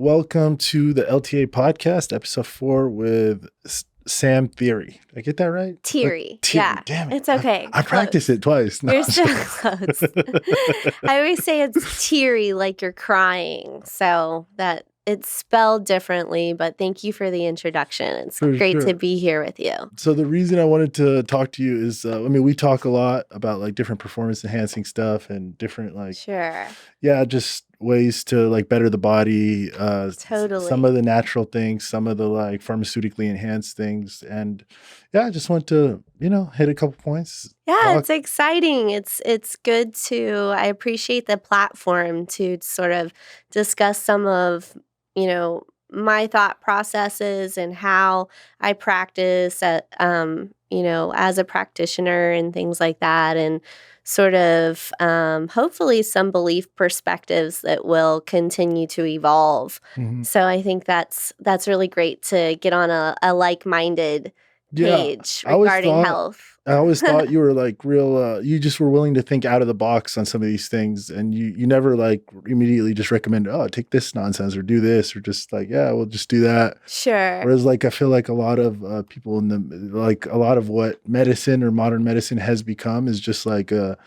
welcome to the LTA podcast, Ep.4 with Sam Thiry. Did I get that right? Thiry. Thiry. Yeah. Damn it. It's okay. I practiced it twice. No, You're so close. I always say it's teary, like you're crying. So that it's spelled differently, but thank you for the introduction. It's great to be here with you. So the reason I wanted to talk to you is, we talk a lot about like different performance enhancing stuff and different just ways to like better the body. Totally. Some of the natural things, some of the like pharmaceutically enhanced things. And I just want to, hit a couple points. Yeah, it's exciting. It's good I appreciate the platform to sort of discuss some of, my thought processes and how I practice as a practitioner and things like that. And sort of hopefully some belief perspectives that will continue to evolve. Mm-hmm. So I think that's really great to get on a like-minded page regarding health. I always thought you were like real, you just were willing to think out of the box on some of these things. And you never like immediately just recommend, take this nonsense or do this, or just like, we'll just do that. Sure. Whereas like, I feel like a lot of people a lot of what medicine or modern medicine has become is just like a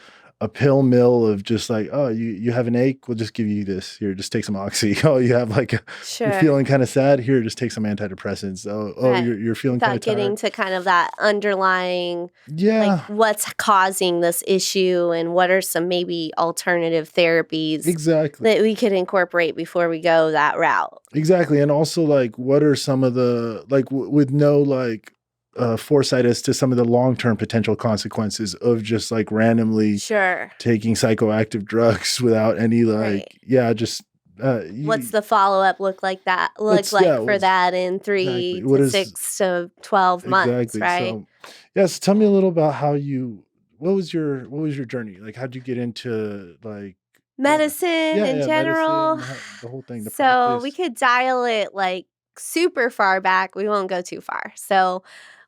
pill mill of just like, you have an ache, we'll just give you this. Here, just take some Oxy. Oh, you have like you're feeling kind of sad. Here, just take some antidepressants. Right. you're feeling kind of tired. Getting to kind of that underlying, like what's causing this issue and what are some maybe alternative therapies that we could incorporate before we go that route. Exactly. And also like, what are some of the, like with no like, foresight as to some of the long-term potential consequences of just like randomly taking psychoactive drugs without any like, what's the follow-up look like for that in 3 to 6 to 12 months, right? So tell me a little about what was your journey? Like, how'd you get into like medicine in general? Medicine, the whole thing. So we could dial it like super far back. We won't go too far. So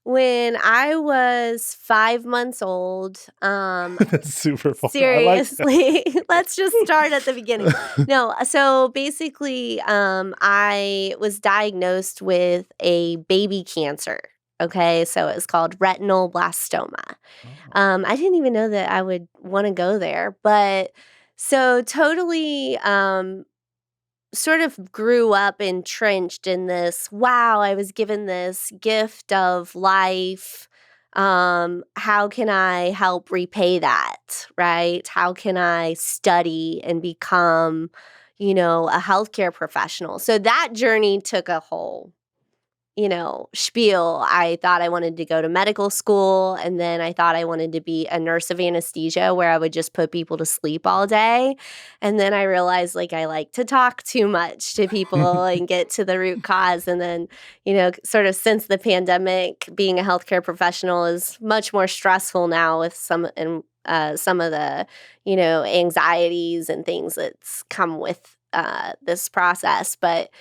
when I was 5 months old, that's super far. Seriously, let's just start at the beginning. No, so basically, I was diagnosed with a baby cancer. Okay, so it's called retinal blastoma. I didn't even know that I would want to go there, but so totally. Sort of grew up entrenched in this, I was given this gift of life. How can I help repay that, right? How can I study and become, a healthcare professional? So that journey took a whole, spiel. I thought I wanted to go to medical school, and then I thought I wanted to be a nurse of anesthesia where I would just put people to sleep all day. And then I realized like I like to talk too much to people and get to the root cause. And then, sort of since the pandemic, being a healthcare professional is much more stressful now with some of the, anxieties and things that's come with this process. But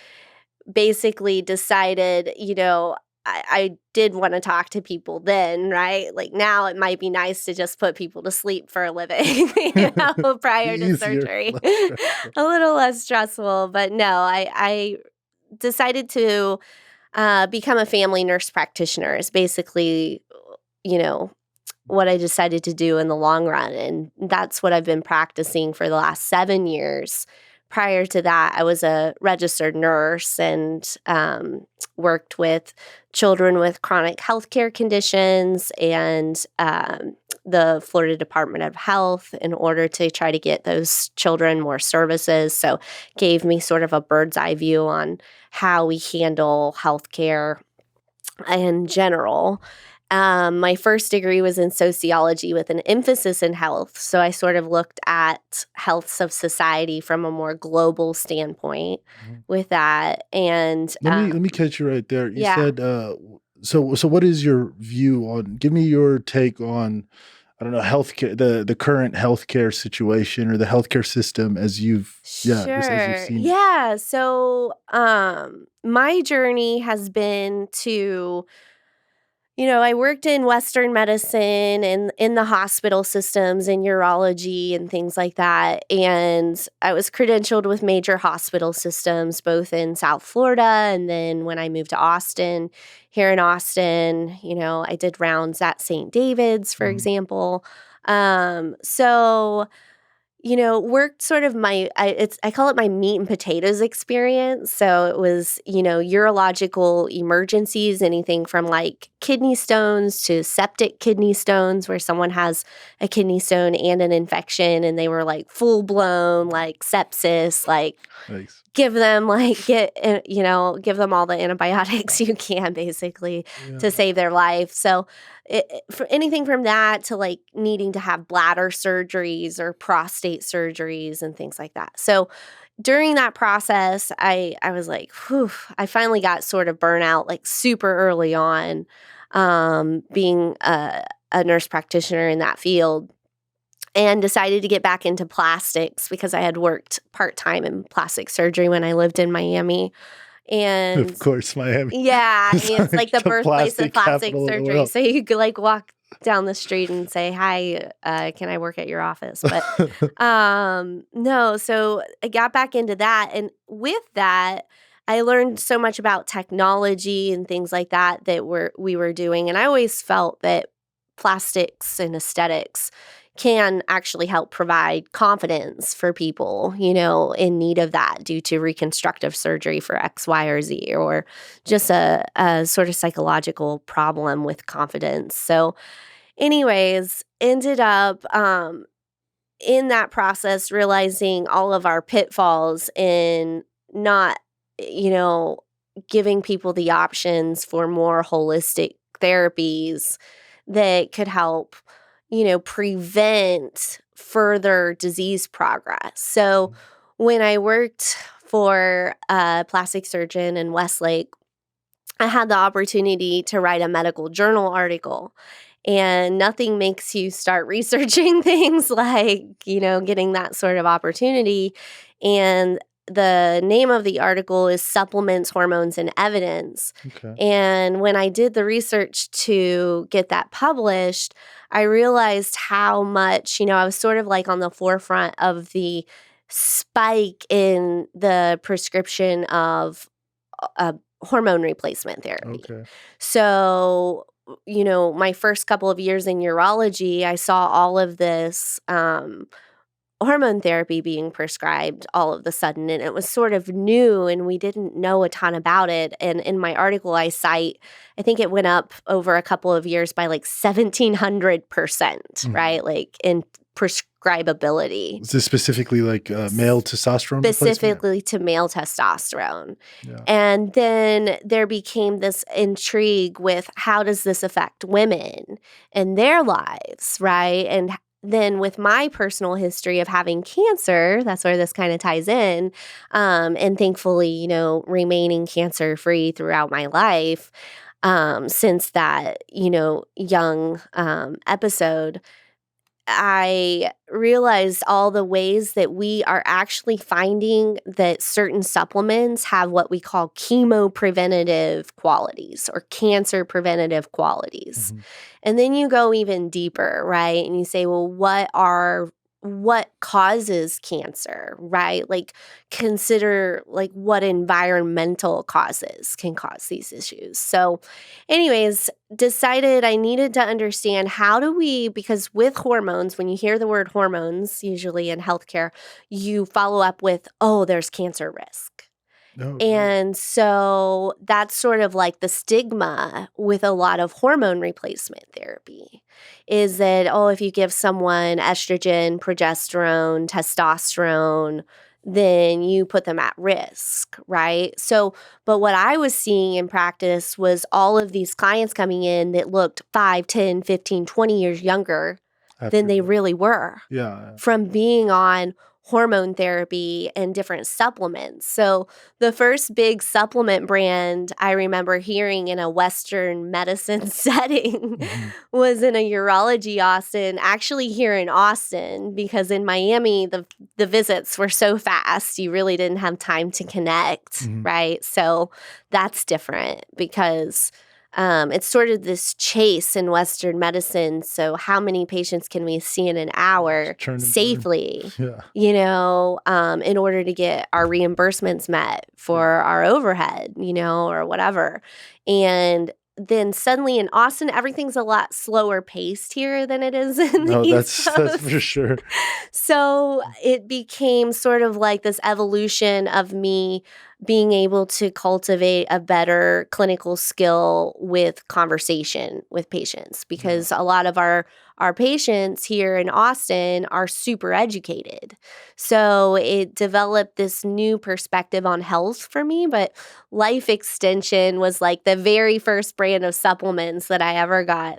basically decided, I did want to talk to people then, right? Like now it might be nice to just put people to sleep for a living, prior to surgery. A little less stressful. But no, I decided to become a family nurse practitioner is basically, what I decided to do in the long run. And that's what I've been practicing for the last 7 years. Prior to that, I was a registered nurse and worked with children with chronic healthcare conditions and the Florida Department of Health in order to try to get those children more services. So gave me sort of a bird's eye view on how we handle healthcare in general. My first degree was in sociology with an emphasis in health. So I sort of looked at healths of society from a more global standpoint with that. And let me catch you right there. You said, so what is your view on, give me your take on, I don't know, healthcare, the current healthcare situation or the healthcare system as you've, just as you've seen. Yeah. So my journey has been to I worked in Western medicine and in the hospital systems and urology and things like that. And I was credentialed with major hospital systems, both in South Florida. And then when I moved to Austin, here in Austin, I did rounds at St. David's, for example. So worked sort of I call it my meat and potatoes experience. So it was, urological emergencies, anything from like kidney stones to septic kidney stones, where someone has a kidney stone and an infection and they were like full blown, like sepsis, like Nice. give them give them all the antibiotics you can basically to save their life. So for anything from that to like needing to have bladder surgeries or prostate surgeries and things like that. So during that process, I was like, whew, I finally got sort of burnout like super early on, being a nurse practitioner in that field. And decided to get back into plastics because I had worked part-time in plastic surgery when I lived in Miami. And of course, Miami. Yeah, it's like the birthplace of plastic capital of the surgery. world. So you could like walk down the street and say, "Hi, can I work at your office?" But no, so I got back into that. And with that, I learned so much about technology and things like that we were doing. And I always felt that plastics and aesthetics can actually help provide confidence for people, in need of that due to reconstructive surgery for X, Y, or Z, or just a sort of psychological problem with confidence. So anyways, ended up in that process realizing all of our pitfalls in not, giving people the options for more holistic therapies that could help prevent further disease progress. So when I worked for a plastic surgeon in Westlake, I had the opportunity to write a medical journal article. And nothing makes you start researching things like, getting that sort of opportunity. And the name of the article is Supplements, Hormones, and Evidence. Okay. And when I did the research to get that published, I realized how much, I was sort of like on the forefront of the spike in the prescription of hormone replacement therapy. Okay. So, my first couple of years in urology, I saw all of this hormone therapy being prescribed all of a sudden, and it was sort of new and we didn't know a ton about it. And in my article I cite, I think it went up over a couple of years by like 1,700%, right? Like in prescribability. Is this specifically like male testosterone Specifically to male testosterone. Yeah. And then there became this intrigue with how does this affect women and their lives, right? And then with my personal history of having cancer, that's where this kind of ties in. And thankfully, remaining cancer free throughout my life since that, young episode, I realized all the ways that we are actually finding that certain supplements have what we call chemo-preventative qualities or cancer-preventative qualities. And then you go even deeper, right? And you say, well, what causes cancer, right? Like consider like what environmental causes can cause these issues. So anyways, decided I needed to understand because with hormones, when you hear the word hormones, usually in healthcare, you follow up with, oh, there's cancer risk. And so that's sort of like the stigma with a lot of hormone replacement therapy is that, oh, if you give someone estrogen, progesterone, testosterone, then you put them at risk, right? So, but what I was seeing in practice was all of these clients coming in that looked 5, 10, 15, 20 years younger than they really were from being on hormone therapy and different supplements. So the first big supplement brand I remember hearing in a Western medicine setting was in a urology actually here in Austin, because in Miami, the visits were so fast, you really didn't have time to connect, right? So that's different because it's sort of this chase in Western medicine. So how many patients can we see in an hour Turn and burn. safely, Yeah. in order to get our reimbursements met for our overhead, or whatever. And then suddenly in Austin, everything's a lot slower paced here than it is in the No, East that's Coast. for sure. So it became sort of like this evolution of me being able to cultivate a better clinical skill with conversation with patients, because a lot of our patients here in Austin are super educated. So it developed this new perspective on health for me, but Life Extension was like the very first brand of supplements that I ever got,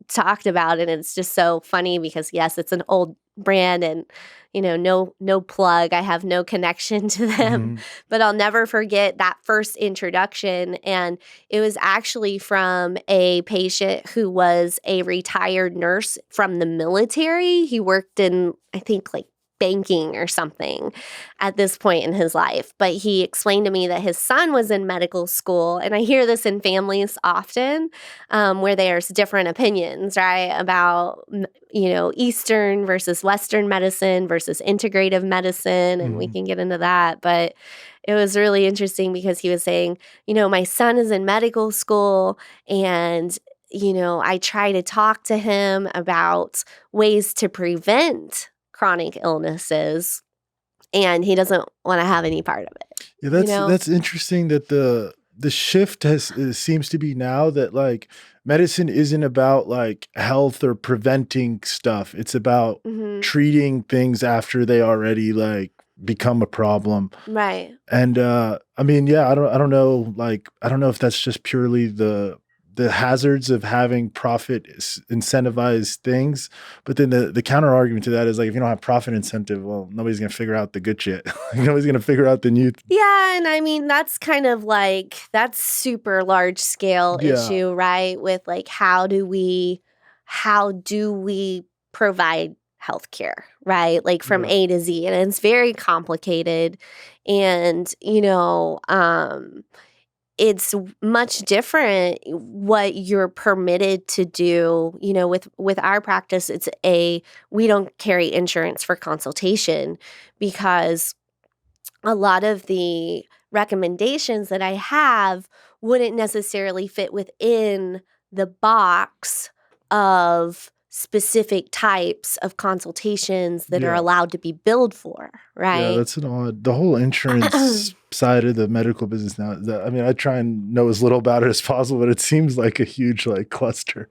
talked about. And it's just so funny because, yes, it's an old brand and, no plug. I have no connection to them, but I'll never forget that first introduction. And it was actually from a patient who was a retired nurse from the military. He worked in, I think, like banking or something at this point in his life. But he explained to me that his son was in medical school. And I hear this in families often, where there's different opinions, right? About, Eastern versus Western medicine versus integrative medicine. And we can get into that. But it was really interesting because he was saying, my son is in medical school and I try to talk to him about ways to prevent chronic illnesses, and he doesn't want to have any part of it. Yeah, that's interesting that the shift seems to be now that like medicine isn't about like health or preventing stuff. It's about treating things after they already like become a problem. Right. And I mean, yeah, I don't know, like I don't know if that's just purely the hazards of having profit incentivized things, but then the counter argument to that is like, if you don't have profit incentive, well, nobody's gonna figure out the good shit. Nobody's gonna figure out the new. Yeah, and I mean that's kind of like that's super large scale issue, right? With like how do we provide healthcare, right? Like from A to Z, and it's very complicated, and it's much different what you're permitted to do. With our practice, we don't carry insurance for consultation because a lot of the recommendations that I have wouldn't necessarily fit within the box of specific types of consultations that are allowed to be billed for, right? Yeah, that's the whole insurance side of the medical business now. I mean, I try and know as little about it as possible, but it seems like a huge like cluster.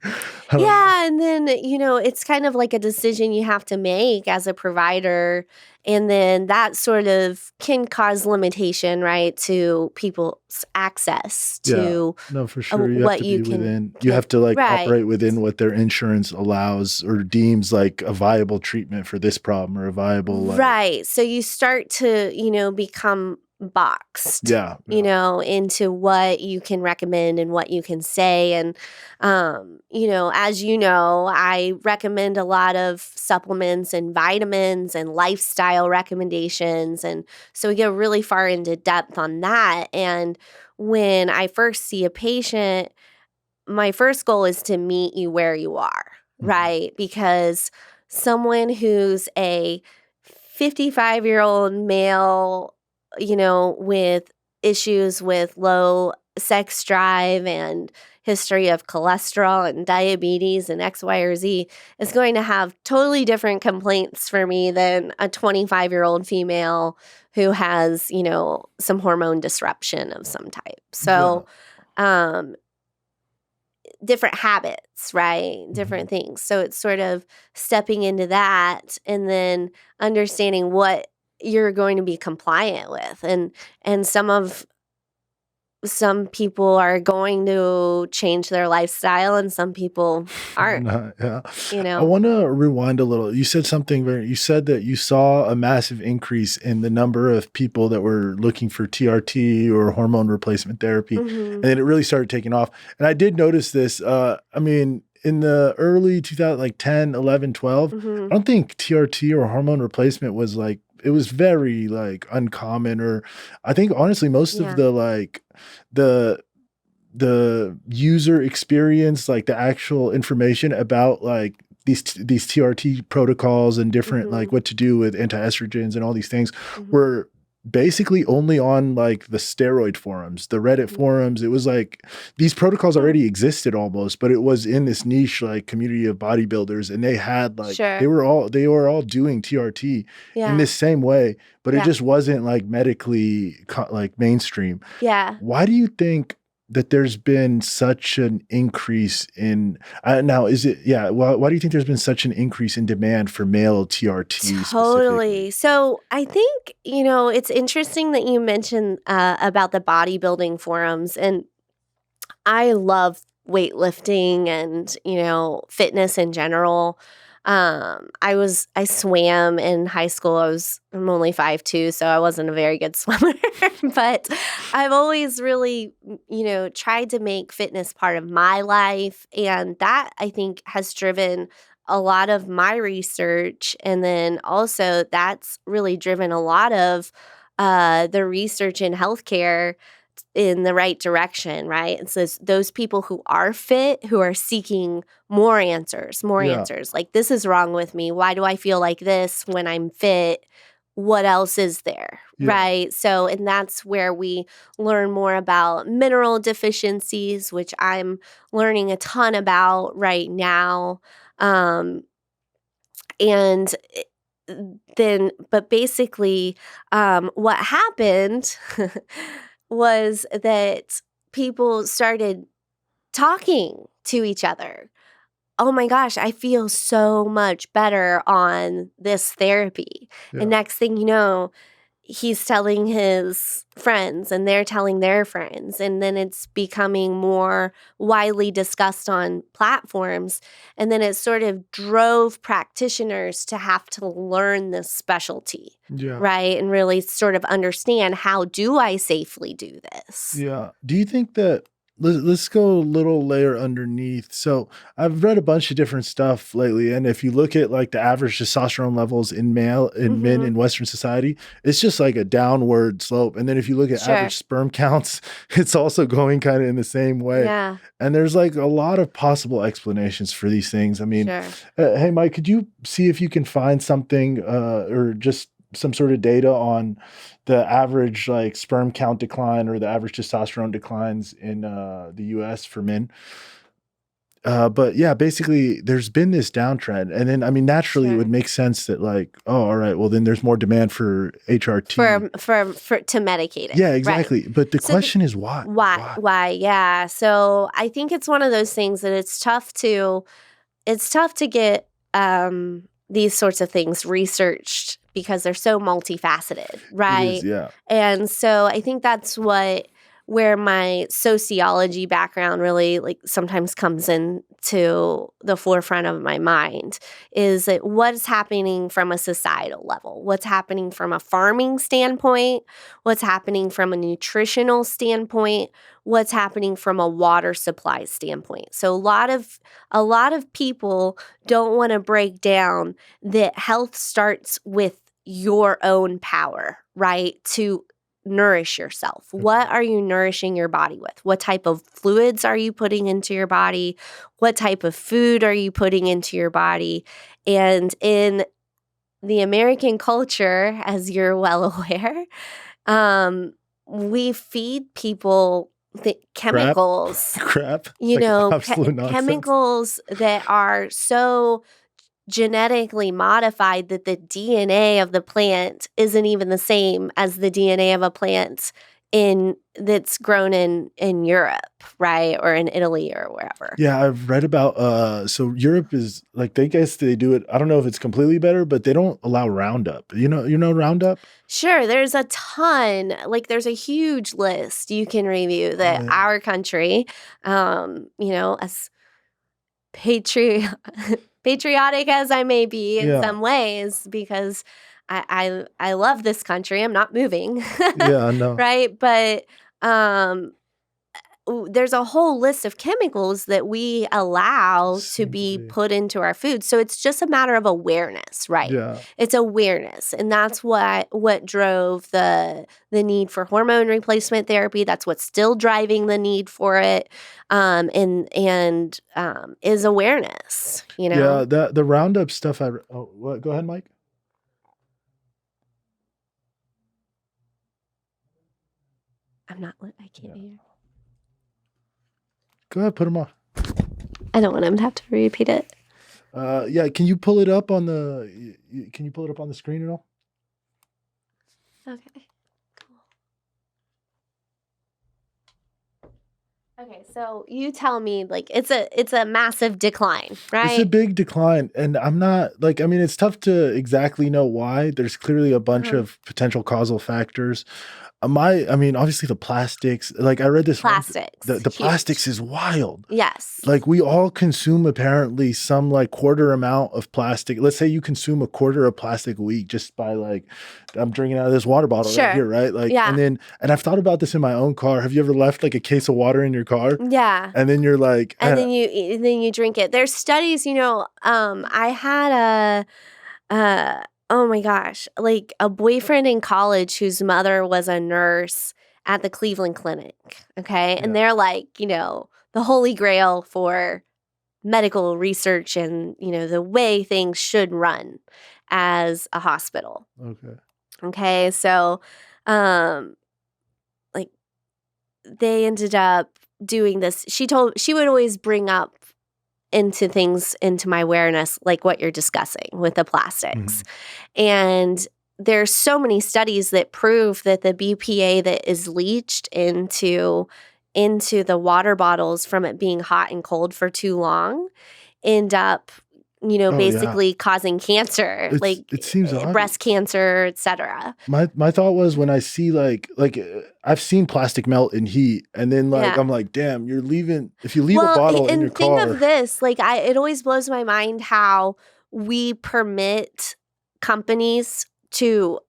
Yeah, and then, it's kind of like a decision you have to make as a provider, and then that sort of can cause limitation, right, to people's access to no, for sure. You what have to you be can within. You have to like right. operate within what their insurance allows or deems like a viable treatment for this problem or a viable right. So you start to become boxed, into what you can recommend and what you can say. And, as I recommend a lot of supplements and vitamins and lifestyle recommendations. And so we go really far into depth on that. And when I first see a patient, my first goal is to meet you where you are, right? Because someone who's a 55-year-old male, with issues with low sex drive and history of cholesterol and diabetes and X, Y, or Z is going to have totally different complaints for me than a 25-year-old female who has, some hormone disruption of some type. So, different habits, right? Different things. So it's sort of stepping into that and then understanding what you're going to be compliant with. And some people are going to change their lifestyle and some people aren't. I want to rewind a little. You said something you said that you saw a massive increase in the number of people that were looking for TRT or hormone replacement therapy. And then it really started taking off. And I did notice this. I mean, in the early 2000, like 10, 11, 12, I don't think TRT or hormone replacement was like, it was very like uncommon, or I think honestly most of the like the the user experience, like the actual information about like these TRT protocols and different like what to do with anti-estrogens and all these things were basically only on like the steroid forums, the Reddit forums. It was like these protocols already existed almost, but it was in this niche like community of bodybuilders, and they had like they were all doing TRT in this same way, but it just wasn't like medically like mainstream. Why do you think that there's been such an increase in now is it why do you think there's been such an increase in demand for male TRT Totally. So I think, it's interesting that you mentioned about the bodybuilding forums, and I love weightlifting and, fitness in general. I swam in high school. I'm only 5'2", so I wasn't a very good swimmer, but I've always really, tried to make fitness part of my life. And that, I think, has driven a lot of my research. And then also that's really driven a lot of the research in healthcare in the right direction, right? And so those people who are fit, who are seeking more answers, like, this is wrong with me. Why do I feel like this when I'm fit? What else is there, right? So, and that's where we learn more about mineral deficiencies, which I'm learning a ton about right now. And then, but basically, what happened was that people started talking to each other. Oh my gosh, I feel so much better on this therapy. And next thing you know, he's telling his friends and they're telling their friends. And then it's becoming more widely discussed on platforms. And then it sort of drove practitioners to have to learn this specialty, right? And really sort of understand, how do I safely do this? Yeah. Do you think that let's go a little layer underneath. So I've read a bunch of different stuff lately, and if you look at like the average testosterone levels in men in Western society, it's just like a downward slope. And then if you look at average sperm counts, it's also going kind of in the same way. And there's like a lot of possible explanations for these things. I mean, hey Mike, could you see if you can find something or just some sort of data on the average like sperm count decline or the average testosterone declines in the US for men? But yeah, basically there's been this downtrend. And then, I mean, naturally it would make sense that like, oh, all right, well then there's more demand for HRT. For to medicate it. Yeah, exactly. Right. But the question is why? Why? Yeah. So I think it's one of those things that it's tough to get these sorts of things researched because they're so multifaceted, right? And so I think that's where my sociology background really like sometimes comes into the forefront of my mind, is that what's happening from a societal level, what's happening from a farming standpoint, what's happening from a nutritional standpoint, what's happening from a water supply standpoint. So a lot of people don't want to break down that health starts with your own power, right? To nourish yourself. What are you nourishing your body with? What type of fluids are you putting into your body? What type of food are you putting into your body? And in the American culture, as you're well aware, we feed people chemicals, chemicals that are so genetically modified that the DNA of the plant isn't even the same as the DNA of a plant that's grown in Europe, right? Or in Italy or wherever. Yeah, I've read about so Europe is like, they do it. I don't know if it's completely better, but they don't allow Roundup. You know Roundup? Sure, there's a ton. Like, there's a huge list you can review that our country, as patriotic as I may be in some ways, because I love this country. I'm not moving. Yeah, I know. Right? But there's a whole list of chemicals that we allow to Seem to be be. put into our food. So it's just a matter of awareness, right? Yeah. It's awareness. And that's what drove the need for hormone replacement therapy. That's what's still driving the need for it. Is awareness, you know? Yeah, the Roundup stuff what? Go ahead, Mike. I can't hear. Go ahead, put them on. I don't want him to have to repeat it. Yeah, can you pull it up on the screen at all? Okay. Okay, so you tell me, like, it's a massive decline, right? It's a big decline, and I'm not like, I mean, it's tough to exactly know why. There's clearly a bunch of potential causal factors. I mean, obviously the plastics, like I read this Plastics. the huge. plastics is wild. Yes. Like we all consume apparently some like quarter amount of plastic. Let's say you consume a quarter of plastic a week just by like, I'm drinking out of this water bottle Sure. right here, right? Like, Yeah. and I've thought about this in my own car. Have you ever left like a case of water in your car? Yeah. And then you're like, And then you drink it. There's studies, I had oh my gosh, like a boyfriend in college whose mother was a nurse at the Cleveland Clinic. Okay. And they're like, the holy grail for medical research and, the way things should run as a hospital. okay. Okay. So, like they ended up doing this. She would always bring up into my awareness, like what you're discussing with the plastics. And there's so many studies that prove that the BPA that is leached into the water bottles from it being hot and cold for too long end up, basically causing cancer, it seems obvious. breast cancer, etc. My thought was when I see like I've seen plastic melt in heat, and then I'm like, damn, if you leave a bottle in your car. Think of this, like it always blows my mind how we permit companies to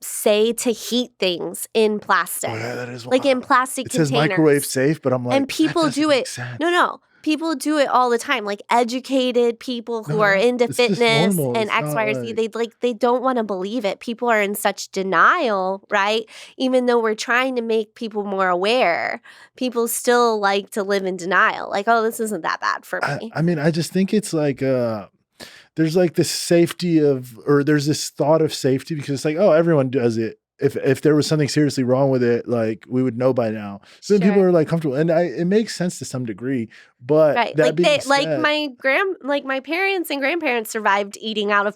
say to heat things in plastic. Oh, yeah, that is like in wild. plastic It containers. says microwave safe, but I'm like, and people that do doesn't it. make sense. No. People do it all the time, like educated people who are into it's just fitness normal. and It's X, not Y, or Z. They don't want to believe it. People are in such denial, right? Even though we're trying to make people more aware, people still like to live in denial. Like, oh, this isn't that bad for me. I mean, I just think it's like there's like this there's this thought of safety because it's like, oh, everyone does it. If there was something seriously wrong with it, like we would know by now. So then people are like comfortable, and it makes sense to some degree. But right, that being said, my parents and grandparents survived eating out of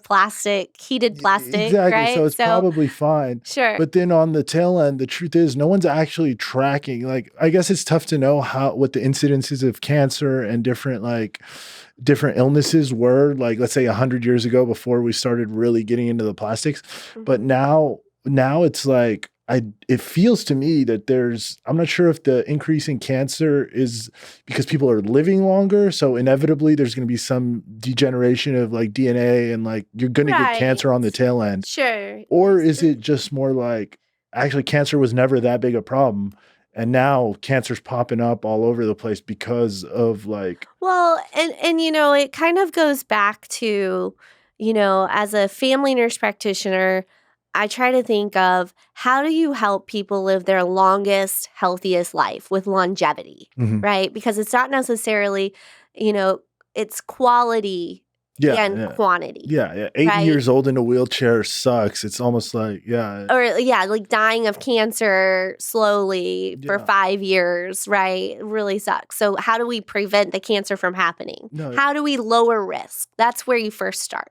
heated plastic. Exactly. Right? So it's probably fine. Sure. But then on the tail end, the truth is no one's actually tracking. Like, I guess it's tough to know what the incidences of cancer and different illnesses were, like, let's say 100 years ago before we started really getting into the plastics. But now it's like, it feels to me that I'm not sure if the increase in cancer is because people are living longer. So inevitably there's going to be some degeneration of like DNA and like you're going to get cancer on the tail end. Sure. Or is it just more like actually cancer was never that big a problem? And now cancer's popping up all over the place because of like. Well, and it kind of goes back to, as a family nurse practitioner, I try to think of how do you help people live their longest, healthiest life with longevity, right? Because it's not necessarily, it's quality and quantity. Yeah. 80 years old in a wheelchair sucks. It's almost like, like dying of cancer slowly for 5 years, right? It really sucks. So how do we prevent the cancer from happening? How do we lower risk? That's where you first start.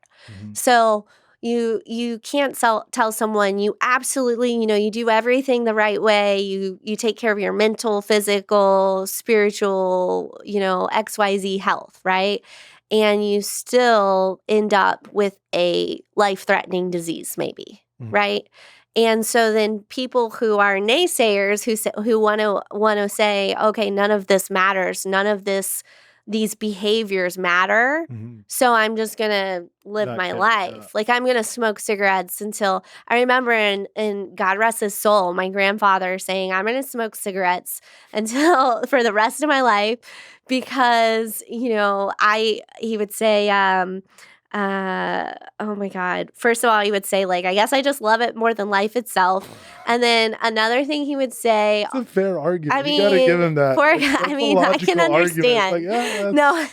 So you can't tell someone you absolutely, you do everything the right way. You take care of your mental, physical, spiritual, XYZ health, right? And you still end up with a life-threatening disease maybe, right? And so then people who are naysayers who want to say, okay, none of this matters, none of this these behaviors matter. Mhm. So I'm just going to live Not my get life. Like I'm going to smoke cigarettes until I remember in God rest his soul, my grandfather saying, I'm going to smoke cigarettes until for the rest of my life because, you know, he would say, oh my God. First of all, he would say, like, I guess I just love it more than life itself. And then another thing he would say, It's a fair I argument. You gotta give mean, him that. poor Like, guy. I that's a mean, I can logical argument. It's like, understand. yeah, No.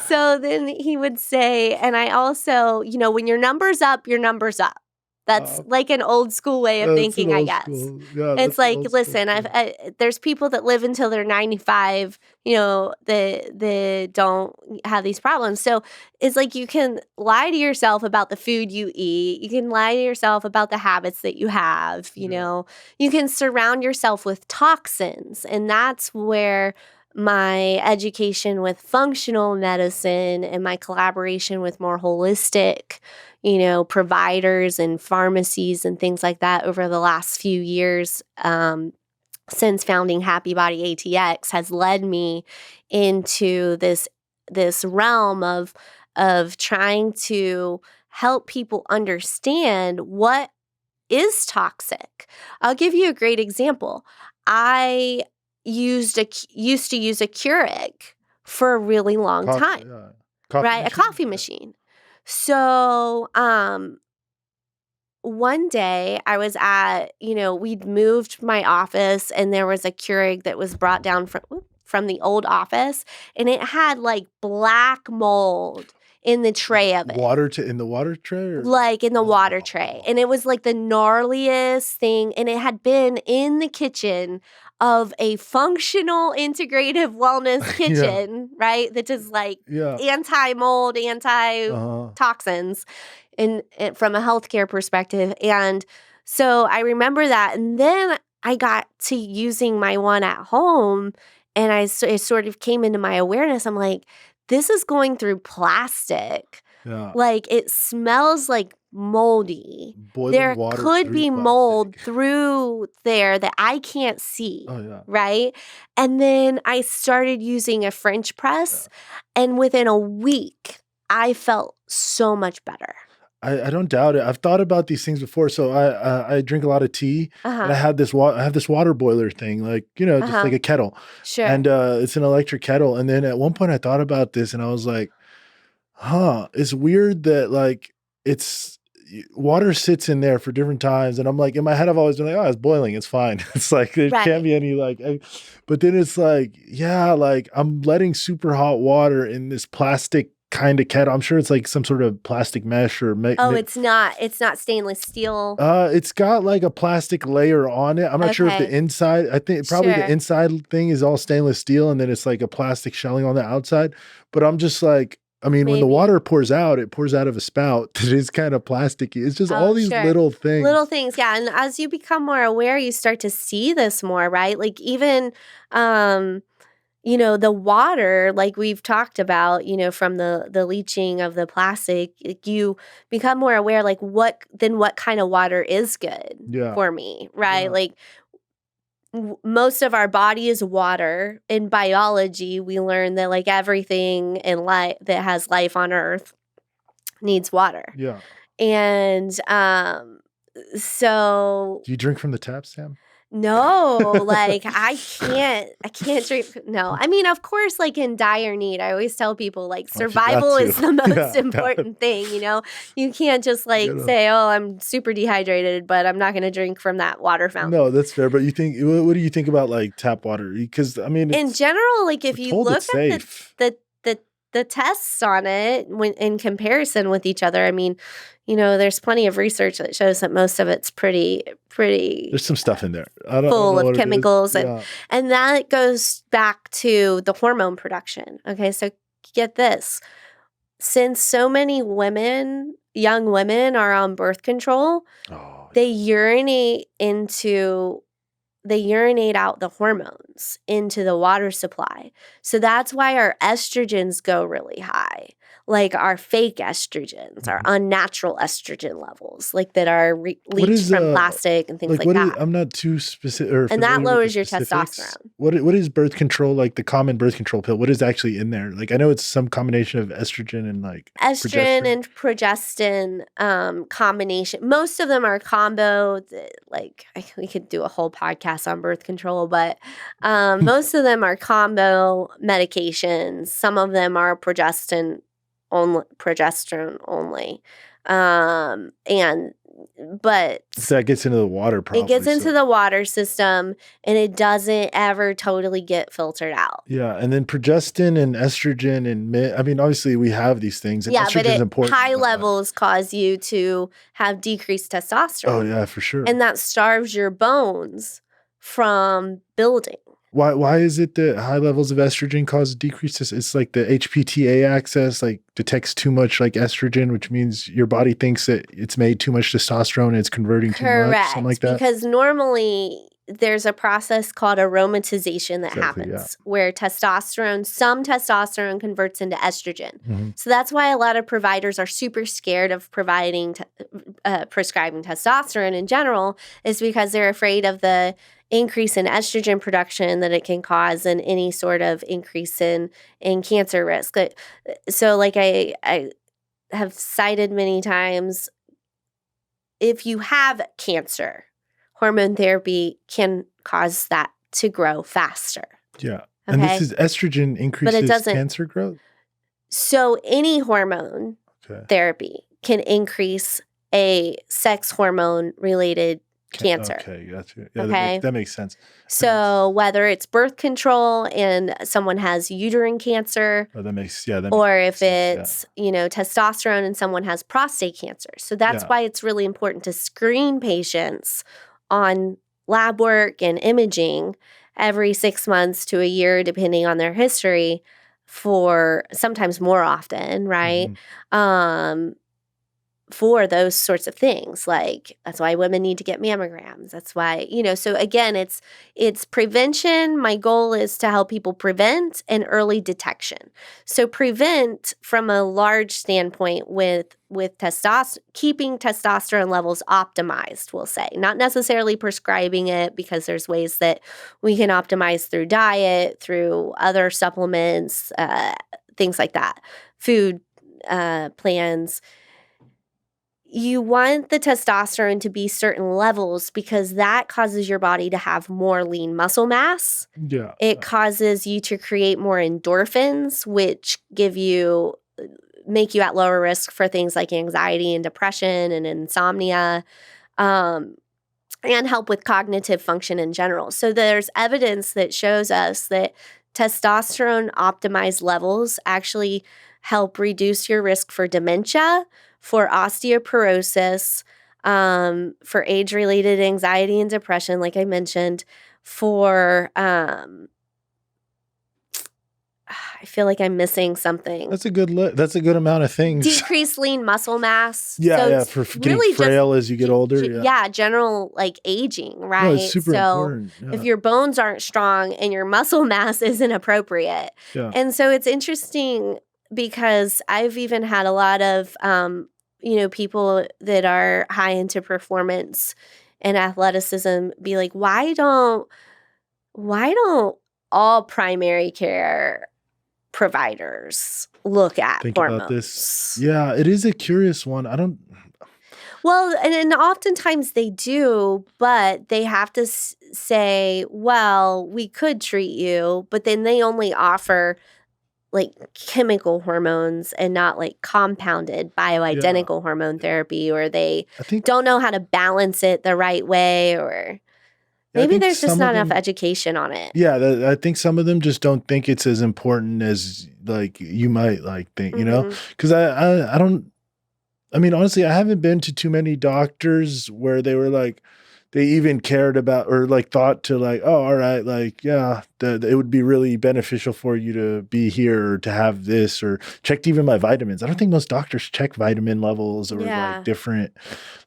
So then he would say, and I also, you know, when your number's up, your number's up. That's like an old school way of that's an thinking, I old guess. school. Yeah, It's that's an like, old school listen, thing. there's people that live until they're 95, you know, that don't have these problems. So it's like you can lie to yourself about the food you eat. You can lie to yourself about the habits that you have, you know. You can surround yourself with toxins. And that's where my education with functional medicine and my collaboration with more holistic, you know, providers and pharmacies and things like that over the last few years since founding Happy Body ATX has led me into this realm of trying to help people understand what is toxic. I'll give you a great example. I used to use a Keurig for a really long time, Coffee right? A machine? coffee machine. So, one day I was at, you know, we'd moved my office and there was a Keurig that was brought down from the old office and it had like black mold in the tray of it. In the water tray? Or? Like in the water tray. And it was like the gnarliest thing. And it had been in the kitchen of a functional integrative wellness kitchen, right? That is like anti-mold, anti-toxins and from a healthcare perspective. And so I remember that. And then I got to using my one at home and it sort of came into my awareness. I'm like, this is going through plastic. Yeah. Like it smells like moldy. There could be mold through there that I can't see. Oh, yeah. Right? And then I started using a French press and within a week I felt so much better. I don't doubt it. I've thought about these things before. So I drink a lot of tea, and I have this water boiler thing, like, you know, just like a kettle. Sure. And it's an electric kettle. And then at one point I thought about this, and I was like, it's weird that like water sits in there for different times. And I'm like, in my head, I've always been like, oh, it's boiling. It's fine. It's like, there can't be any like, but then it's like, yeah, like I'm letting super hot water in this plastic kind of kettle. I'm sure it's like some sort of plastic mesh or it's not stainless steel. It's got like a plastic layer on it. I'm not sure if the inside, I think probably the inside thing is all stainless steel and then it's like a plastic shelling on the outside. But I'm just like, I mean, when the water pours out, it pours out of a spout that is kind of plasticky. It's just all these little things. Little things, yeah. And as you become more aware, you start to see this more, right? Like even you know, the water, like we've talked about, you know, from the leaching of the plastic, you become more aware, like what kind of water is good for me, right? Like most of our body is water. In biology, we learn that like everything in life that has life on Earth needs water. Yeah. And so, do you drink from the tap, Sam? No, like I can't drink. No, I mean, of course, like in dire need, I always tell people like survival is the most important thing. You know, you can't just like say, oh, I'm super dehydrated, but I'm not going to drink from that water fountain. No, that's fair. But what do you think about like tap water? Because I mean, in general, like if you look at the tests on it when in comparison with each other, I mean, you know, there's plenty of research that shows that most of it's pretty. There's some stuff in there. Full of chemicals, and that goes back to the hormone production. Okay, so get this: since so many young women, are on birth control, they urinate out the hormones into the water supply. So that's why our estrogens go really high. like our fake estrogens, our unnatural estrogen levels, like that are What leached is from plastic and things like what is that. I'm not too specific or And that familiar with the lowers your specifics. testosterone. What is birth control, like the common birth control pill? What is actually in there? Like I know it's some combination of estrogen and like Estrogen progesterone. and progestin combination. Most of them are combo. Like we could do a whole podcast on birth control, but most of them are combo medications. Some of them are progesterone only. But So that gets into the water probably. it gets into the water system and it doesn't ever totally get filtered out. Yeah, and then progestin and estrogen and I mean, obviously we have these things, and Yeah, but estrogen's important. high but, levels cause you to have decreased testosterone. Oh yeah, for sure. And that starves your bones from building. Why is it that high levels of estrogen cause decreased? It's like the HPTA axis like detects too much like estrogen, which means your body thinks that it's made too much testosterone and it's converting too much, something like that. Because normally there's a process called aromatization that Exactly, happens where some testosterone converts into estrogen. Mm-hmm. So that's why a lot of providers are super scared of prescribing testosterone in general, is because they're afraid of the increase in estrogen production that it can cause and any sort of increase in cancer risk. So like I have cited many times, if you have cancer, hormone therapy can cause that to grow faster. Yeah. Okay? And this is estrogen increases cancer growth? So any hormone therapy can increase a sex hormone related cancer. Okay, gotcha. Yeah, that makes sense. So whether it's birth control and someone has uterine cancer, or if it's testosterone and someone has prostate cancer. So that's why it's really important to screen patients on lab work and imaging every 6 months to a year, depending on their history, for sometimes more often, right? Mm-hmm. For those sorts of things. Like that's why women need to get mammograms. That's why, so again, it's prevention. My goal is to help people prevent and early detection. So prevent from a large standpoint with keeping testosterone levels optimized, we'll say. Not necessarily prescribing it, because there's ways that we can optimize through diet, through other supplements, things like that, food plans. You want the testosterone to be certain levels because that causes your body to have more lean muscle mass. Yeah. It causes you to create more endorphins, which make you at lower risk for things like anxiety and depression and insomnia, and help with cognitive function in general. So there's evidence that shows us that testosterone optimized levels actually help reduce your risk for dementia, for osteoporosis, for age-related anxiety and depression, like I mentioned, for I feel like I'm missing something. That's a good good amount of things. Decreased lean muscle mass. For getting really frail as you get older. General like aging, right? No, it's super important. Yeah. If your bones aren't strong and your muscle mass isn't appropriate. Yeah. And so it's interesting because I've even had a lot of people that are high into performance and athleticism be like, why don't all primary care providers look at think hormones? About this? Yeah, it is a curious one. Well, and oftentimes they do, but they have to say, well, we could treat you, but then they only offer like chemical hormones and not like compounded bioidentical hormone therapy, or they don't know how to balance it the right way, or maybe there's just not enough education on it. Yeah, I think some of them just don't think it's as important as like you might like think, because I don't. I mean, honestly, I haven't been to too many doctors where they were like, they even cared about or like thought to like, oh, all right, like, yeah, it would be really beneficial for you to be here or to have this, or checked even my vitamins. I don't think most doctors check vitamin levels or like different,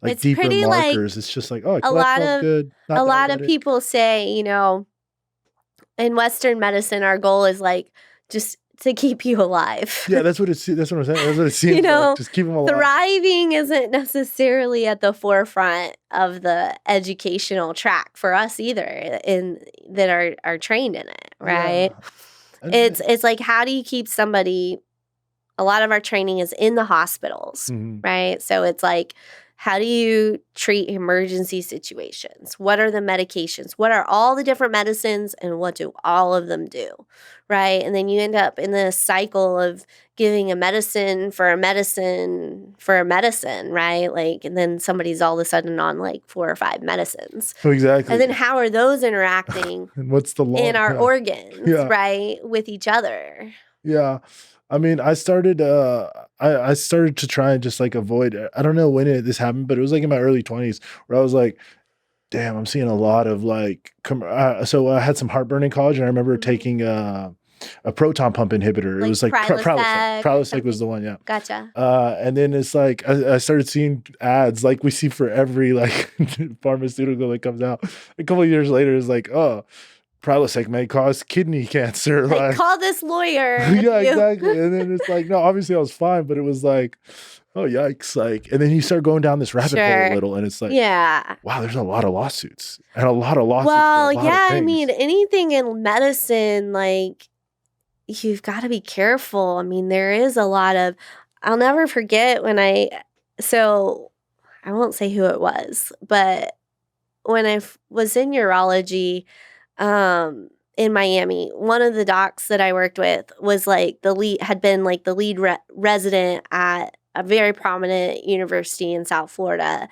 like it's deeper markers. It's just like, oh, cholesterol's good. A lot of people say, in Western medicine, our goal is like just to keep you alive. Yeah, that's what I'm saying. That's what it seems like. Just keep them alive. Thriving isn't necessarily at the forefront of the educational track for us either, that are trained in it, right? Yeah. It's like, how do you keep somebody? A lot of our training is in the hospitals, right? So it's like, how do you treat emergency situations? What are the medications? What are all the different medicines, and what do all of them do, right? And then you end up in this cycle of giving a medicine for a medicine for a medicine, right? Like, and then somebody's all of a sudden on like 4 or 5 medicines. Exactly. And then how are those interacting and what's the in our organs, right, with each other? Yeah. I mean, I started to try and just like avoid, I don't know when this happened, but it was like in my early 20s where I was like, damn, I'm seeing a lot of like, so I had some heartburn in college, and I remember taking a proton pump inhibitor. It was like Prilosec. Prilosec was the one. Yeah. Gotcha. And then it's like, I started seeing ads like we see for every like pharmaceutical that comes out. A couple of years later, it's like, oh, Prilosec may cause kidney cancer. Like, call this lawyer. Yeah, exactly. And then it's like, no, obviously I was fine, but it was like, oh, yikes. Like, and then you start going down this rabbit hole a little, and it's like, wow, there's a lot of lawsuits and a lot of lawsuits. Well, yeah, I mean, anything in medicine, like, you've got to be careful. I mean, there is a lot of, I'll never forget so I won't say who it was, but when I was in urology, in Miami, one of the docs that I worked with was like had been like the lead resident at a very prominent university in South Florida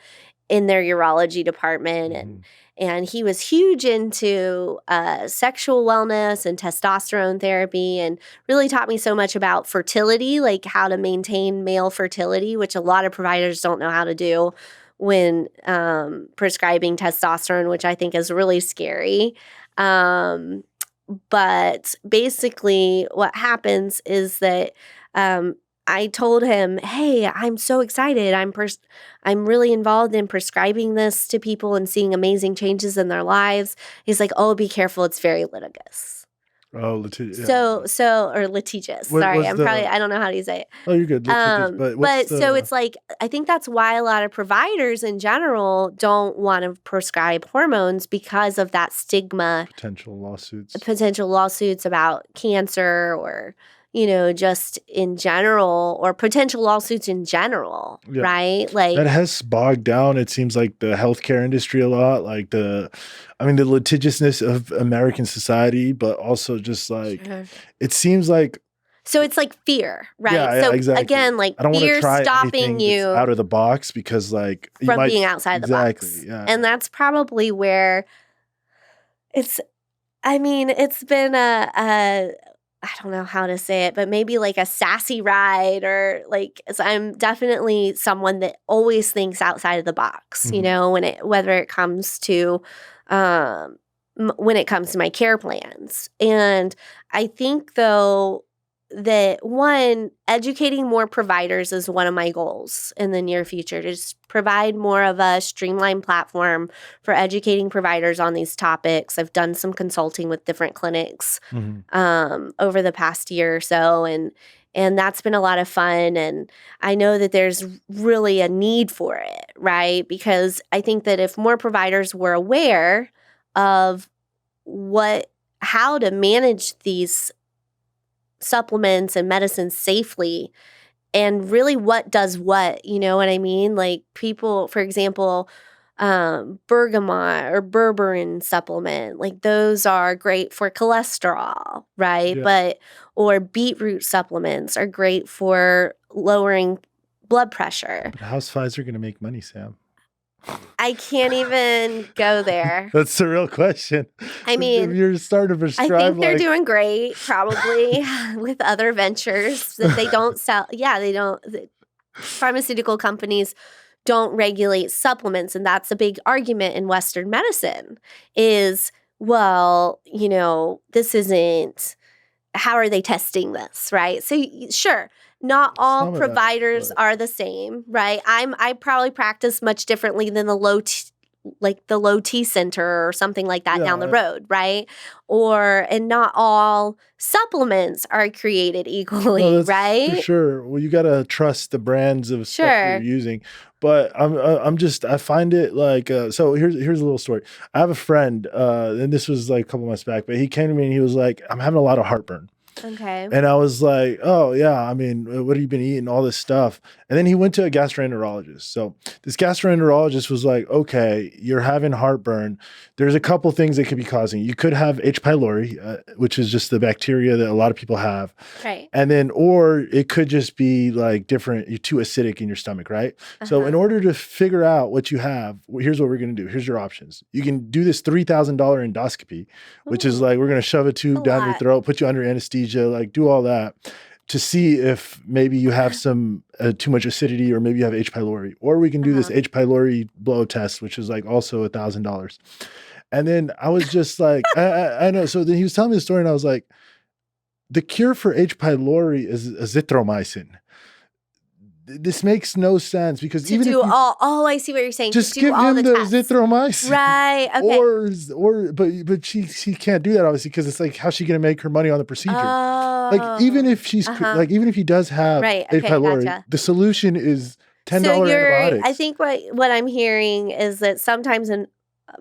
in their urology department. And he was huge into sexual wellness and testosterone therapy, and really taught me so much about fertility, like how to maintain male fertility, which a lot of providers don't know how to do when prescribing testosterone, which I think is really scary. But basically what happens is that I told him, hey, I'm so excited. I'm really involved in prescribing this to people and seeing amazing changes in their lives. He's like, oh, be careful. It's very litigious. Oh, litigious. Yeah. Or litigious. Sorry, I don't know how to say it. Oh, you're good. Litigious, so it's like, I think that's why a lot of providers in general don't want to prescribe hormones, because of that stigma. Potential lawsuits about cancer, or, just in general, or potential lawsuits in general, right? Like, that has bogged down, it seems like, the healthcare industry a lot, like the litigiousness of American society, but also just like, it seems like. So it's like fear, right? Yeah, so exactly. Again, like, I don't fear try stopping you out of the box, because like from being outside the box. Yeah. And that's probably where it's been I don't know how to say it, but maybe like a sassy ride, or like, I'm definitely someone that always thinks outside of the box, whether it comes to my care plans. And I think, though, that one, educating more providers is one of my goals in the near future, to just provide more of a streamlined platform for educating providers on these topics. I've done some consulting with different clinics over the past year or so, and that's been a lot of fun. And I know that there's really a need for it, right? Because I think that if more providers were aware of how to manage these supplements and medicines safely, and really what does what, you know what I mean? Like, people, for example, bergamot or berberine supplement, like, those are great for cholesterol, right? Or beetroot supplements are great for lowering blood pressure. But how's Pfizer going to make money, Sam? I can't even go there. That's the real question. I mean, if you're starting to prescribe, I think they're doing great, probably, with other ventures that they don't sell. Yeah, they don't. Pharmaceutical companies don't regulate supplements, and that's a big argument in Western medicine. Is, well, this isn't. How are they testing this, right? So sure. Not all providers are the same, right? I probably practice much differently than the like the low T center or something like that down the Yeah. road, right? And not all supplements are created No, equally, that's for right? sure. Well, you gotta trust the brands of stuff that you're Sure. using. But I'm just I find it like so here's a little story. I have a friend, and this was like a couple months back, but he came to me and he was like, I'm having a lot of heartburn. Okay. And I was like, oh, yeah, I mean, what have you been eating? All this stuff. And then he went to a gastroenterologist. So this gastroenterologist was like, okay, you're having heartburn. There's a couple things that could be causing it. You could have H. pylori, which is just the bacteria that a lot of people have. Right. And then, or it could just be like different, you're too acidic in your stomach, right? So in order to figure out what you have, here's what we're going to do. Here's your options. You can do this $3,000 endoscopy, which is Ooh, like, we're going to shove a tube down your lot. throat, put you under anesthesia, like do all that to see if maybe you have some too much acidity or maybe you have H. pylori. Or we can do this H. pylori blow test, which is like also $1,000. And then I was just like, I know. So then he was telling me the story and I was like, the cure for H. pylori is azithromycin. This makes no sense because To even if do you all, I see what you're saying. just To do give all him the the tests. azithromycin, Right. Okay. or but she can't do that obviously because it's like how's she going to make her money on the procedure? Like even Oh. if she's like even if he does have Right. H. Okay. pylori, Gotcha. the solution is $10 So I antibiotics. think what I'm hearing is that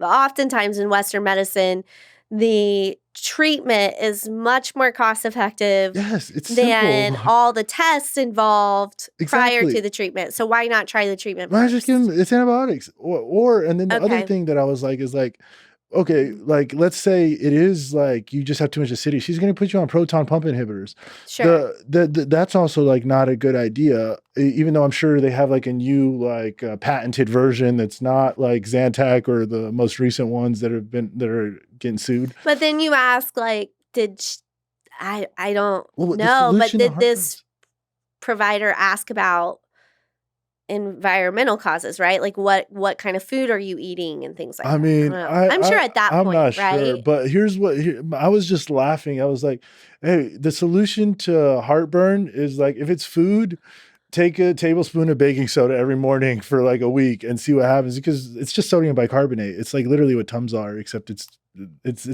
oftentimes in Western medicine, the treatment is much more cost effective Yes, it's than simple. all the tests involved prior Exactly. to the treatment. So why not try the treatment Why not just give first? him it's antibiotics or and then the other Okay. thing that I was like is like okay, like let's say it is like you just have too much acidity. She's going to put you on proton pump inhibitors. Sure. That's also like not a good idea. Even though I'm sure they have like a new like patented version that's not like Zantac or the most recent ones that are getting sued. But then you ask, like, I don't Well, the know, but solution to did heartburn. this provider ask about environmental causes, right? Like what kind of food are you eating and things like I that. I don't mean, know. I'm sure at that I'm point, not sure, right? but here's what I was just laughing. I was like, "Hey, the solution to heartburn is like if it's food, take a tablespoon of baking soda every morning for like a week and see what happens because it's just sodium bicarbonate. It's like literally what Tums are, except it's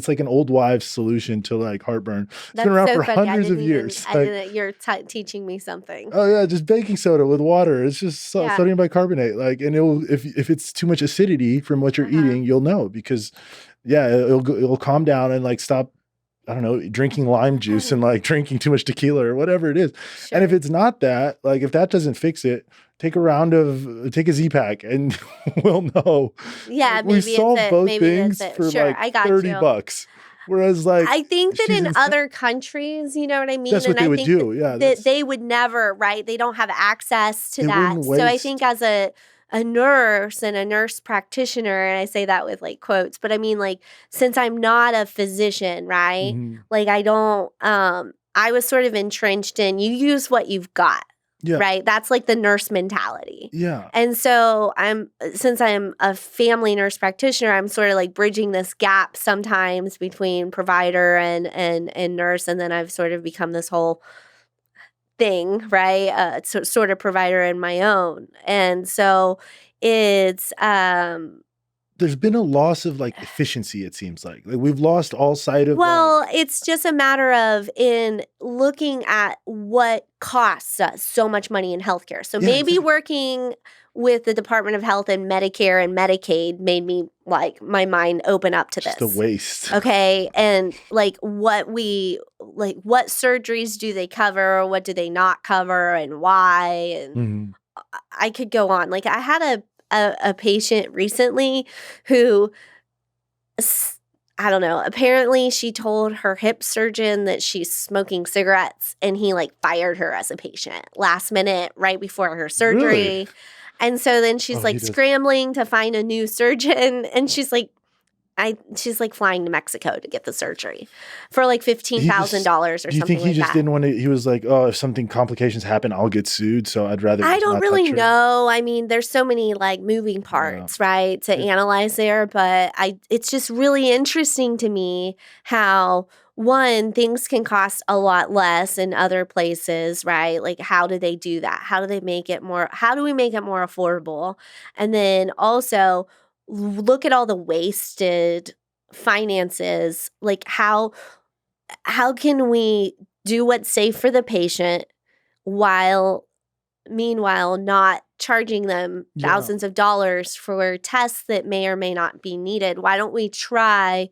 like an old wives' solution to like heartburn. It's been That's around so for funny. hundreds of years. I Like, didn't you're teaching me something. oh yeah, just baking soda with water. It's just Yeah. sodium bicarbonate. Like, and if it's too much acidity from what you're eating, you'll know because yeah, it'll calm down and like stop. I don't know, drinking lime juice and like drinking too much tequila or whatever it is. Sure. And if it's not that, like if that doesn't fix it, take a Z-Pack and we'll know. Yeah, Like, maybe we solve both maybe things that's it. for Sure, like I got $30. Whereas like I think that she's in insane. other countries, you know what I mean? That's what And they I would think do. Yeah, that they would never, right? They don't have access to they that. wouldn't So I waste. think as a nurse and a nurse practitioner, and I say that with like quotes, but I mean like since I'm not a physician, right? Mhm. Like I don't I was sort of entrenched in you use what you've got. Yeah. Right? That's like the nurse mentality. Yeah. And so since I'm a family nurse practitioner, I'm sort of like bridging this gap sometimes between provider and nurse. And then I've sort of become this whole thing, right? Sort of provider in my own. And so it's There's been a loss of like efficiency, it seems like. Like we've lost all sight of like, well, it's just a matter of in looking at what costs us so much money in healthcare. So Yeah, maybe exactly. working with the Department of Health and Medicare and Medicaid made me like my mind open up to just this. a waste. Okay. And like what surgeries do they cover? What do they not cover and why? And Mhm. I could go on. Like I had a patient recently who I don't know. Apparently, she told her hip surgeon that she's smoking cigarettes, and he like fired her as a patient last minute, right before her surgery. Really? And so then she's Oh, like he does. scrambling to find a new surgeon, and she's like flying to Mexico to get the surgery for like $15,000 or Do you something think he like just that. didn't want to? He was like, oh, if something complications happen, I'll get sued. So I'd rather. I just don't not really touch her. know. I mean, there's so many like moving parts, right, to analyze there, but it's just really interesting to me how one, things can cost a lot less in other places, right? Like how do they do that? How do we make it more affordable? And then also look at all the wasted finances. Like how can we do what's safe for the patient while meanwhile not charging them thousands of dollars for tests that may or may not be needed? Why don't we try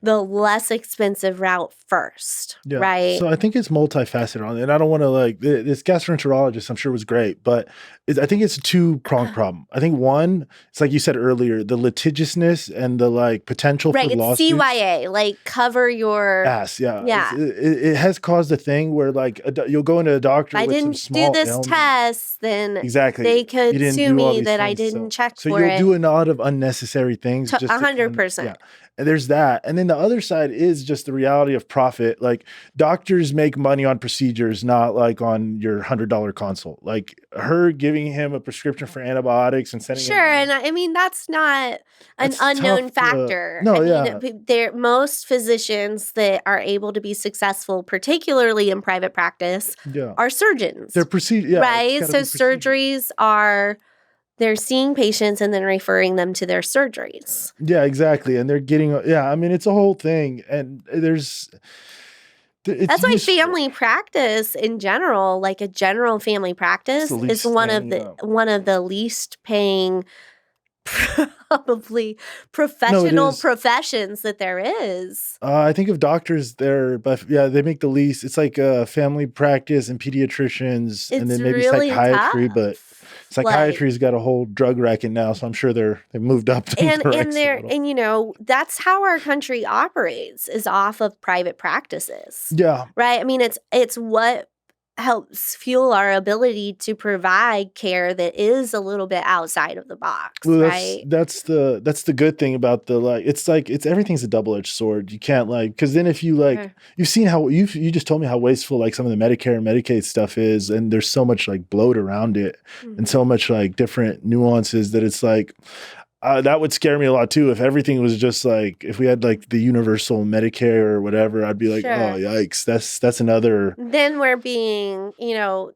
the less expensive route first, right? So I think it's multifaceted on it. And I don't want to like this gastroenterologist, I'm sure was great, but I think it's a two-pronged problem. I think one, it's like you said earlier, the litigiousness and the like potential for lawsuits. It's CYA, like cover your ass. Yeah. It has caused a thing where like you'll go into a doctor I with didn't some small do this ailment. test, then Exactly. they could sue me that I things, didn't check so for you'll it. do a lot of unnecessary things. 100%. Yeah. And there's that. And then the other side is just the reality of profit. Like doctors make money on procedures, not like on your $100 consult. Like her giving him a prescription for antibiotics and sending him. And I mean, that's not an unknown factor. Most physicians that are able to be successful, particularly in private practice, are surgeons. They're right? So surgeries are... They're seeing patients and then referring them to their surgeries. Yeah, exactly. And they're getting, I mean, it's a whole thing. And that's why family practice in general, like a general family practice, is one of the least paying probably professional professions that there is. I think of doctors there, but they make the least. It's like family practice and pediatricians, and then maybe really psychiatry, tough. But psychiatry's got a whole drug racket now, so I'm sure they've moved up. And you know, that's how our country operates, is off of private practices. Yeah. Right? I mean, it's what helps fuel our ability to provide care that is a little bit outside of the box, right? That's the good thing about it's everything's a double-edged sword. You can't because then if you you've seen how you just told me how wasteful like some of the Medicare and Medicaid stuff is, and there's so much like bloat around it and so much like different nuances that it's like that would scare me a lot too. If everything was just like, if we had like the universal Medicare or whatever, I'd be like, oh yikes, that's another. Then we're being,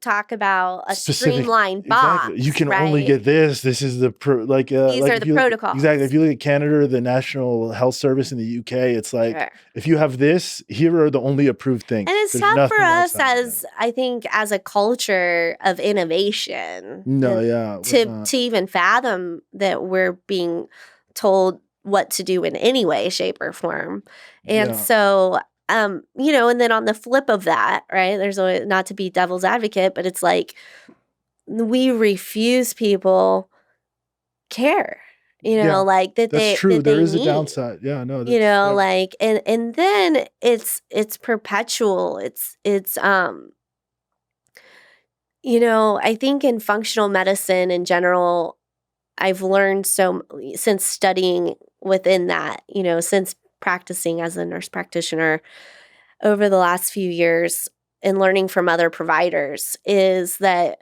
talk about a streamlined box. Exactly. You can only get this. This is the these are the protocols. Exactly. If you look at Canada, the National Health Service in the UK, it's like if you have this, here are the only approved things. And it's tough for us as a culture of innovation. To even fathom that we're being told what to do in any way, shape, or form. And so, and then on the flip of that, right, there's always, not to be devil's advocate, but it's like we refuse people care, like that that's true. There is a downside. Yeah, no. And then it's perpetual. It's I think in functional medicine in general, I've learned since studying within that, since practicing as a nurse practitioner over the last few years and learning from other providers, is that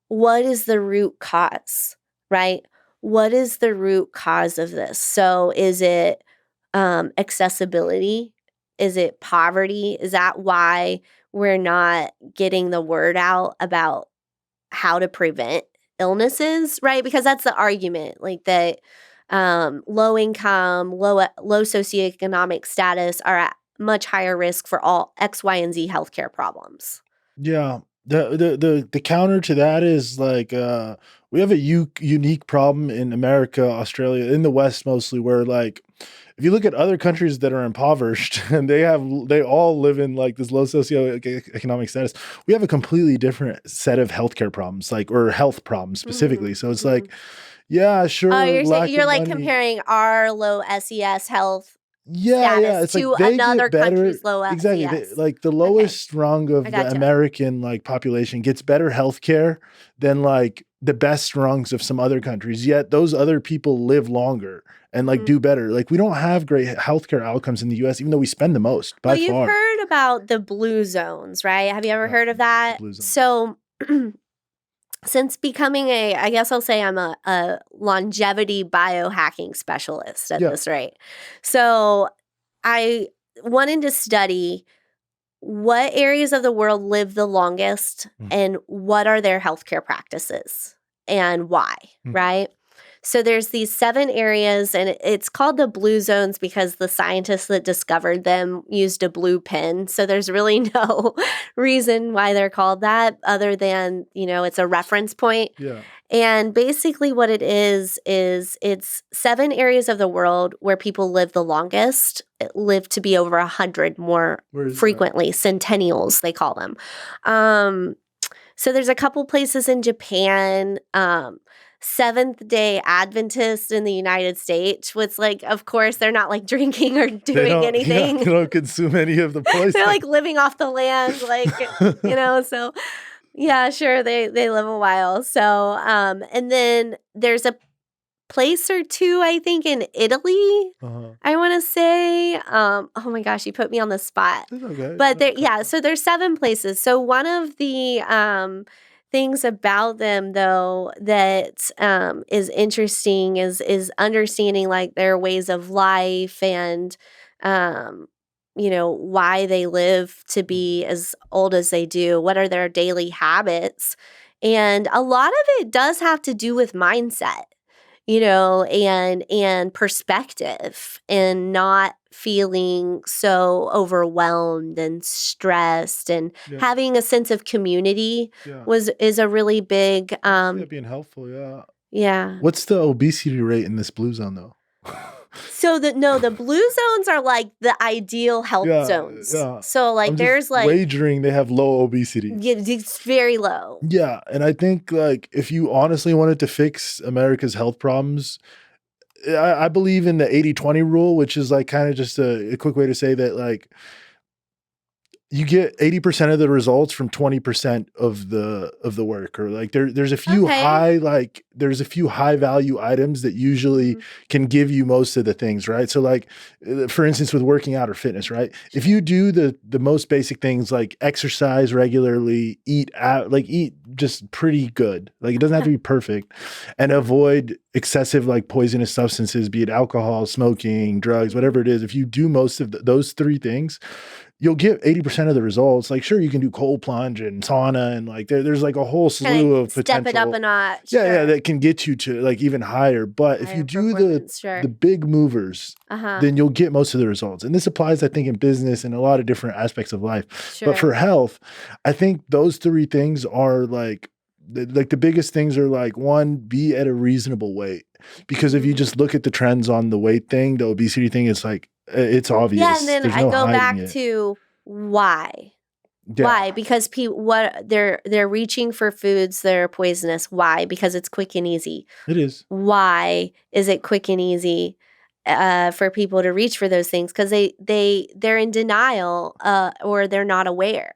what is the root cause, right? What is the root cause of this? So is it accessibility? Is it poverty? Is that why we're not getting the word out about how to prevent illnesses, right? Because that's the argument, like that low income, low socioeconomic status are at much higher risk for all X, Y, and Z healthcare problems. Yeah. The counter to that is like we have a unique problem in America, Australia, in the West mostly, where like if you look at other countries that are impoverished and they all live in like this low socioeconomic status, we have a completely different set of healthcare problems, or health problems specifically. So it's like, yeah, sure. Oh, you're like comparing our low SES health status to another country's low SES. Exactly. Like the lowest rung of the American like population gets better healthcare than like the best rungs of some other countries. Yet those other people live longer and like do better. Like we don't have great healthcare outcomes in the US, even though we spend the most by far. You've heard about the blue zones, right? Have you ever heard of that? So since becoming I guess I'll say I'm a longevity biohacking specialist at this rate. So I wanted to study what areas of the world live the longest and what are their healthcare practices and why, right? So there's these 7 areas, and it's called the blue zones because the scientists that discovered them used a blue pen. So there's really no reason why they're called that other than, it's a reference point. Yeah. And basically what it is it's 7 areas of the world where people live the longest, live to be over 100 more frequently, centennials, they call them. So there's a couple places in Japan, Seventh-day Adventists in the United States, which, like, of course, they're not, like, drinking or doing anything. Yeah, they don't consume any of the poison. They're, like, living off the land, like, so, yeah, sure, they live a while. So, and then there's a place or 2, I think, in Italy, I want to say. Oh, my gosh, you put me on the spot. That's okay. But, so there's 7 places. So one of the things about them, though, that is interesting is understanding, like, their ways of life and, why they live to be as old as they do. What are their daily habits? And a lot of it does have to do with mindset, and perspective, and not feeling so overwhelmed and stressed, and having a sense of community is a really big being helpful. Yeah. What's the obesity rate in this blue zone though? So the blue zones are like the ideal health zones. Yeah. So like there's like wagering they have low obesity. Yeah, it's very low. Yeah, and I think like if you honestly wanted to fix America's health problems, I believe in the 80-20 rule, which is like kind of just a quick way to say that like you get 80% of the results from 20% of the work, or like there's a few there's a few high value items that usually can give you most of the things, right? So like for instance with working out or fitness, right? If you do the most basic things like exercise regularly, eat just pretty good, like it doesn't have to be perfect, and avoid excessive like poisonous substances, be it alcohol, smoking, drugs, whatever it is. If you do most of those 3 things, you'll get 80% of the results. Like, sure, you can do cold plunge and sauna, and like there's like a whole slew of potential. Step it up a notch. Yeah, that can get you to like even higher. But if you do the big movers, then you'll get most of the results. And this applies, I think, in business and a lot of different aspects of life. Sure. But for health, I think those 3 things are like the biggest things are like, 1, be at a reasonable weight. Because if you just look at the trends on the weight thing, the obesity thing, it's like, it's obvious. Yeah, and then I go back to why. Yeah. Why? Because they're reaching for foods that are poisonous. Why? Because it's quick and easy. It is. Why is it quick and easy for people to reach for those things? Because they're in denial or they're not aware.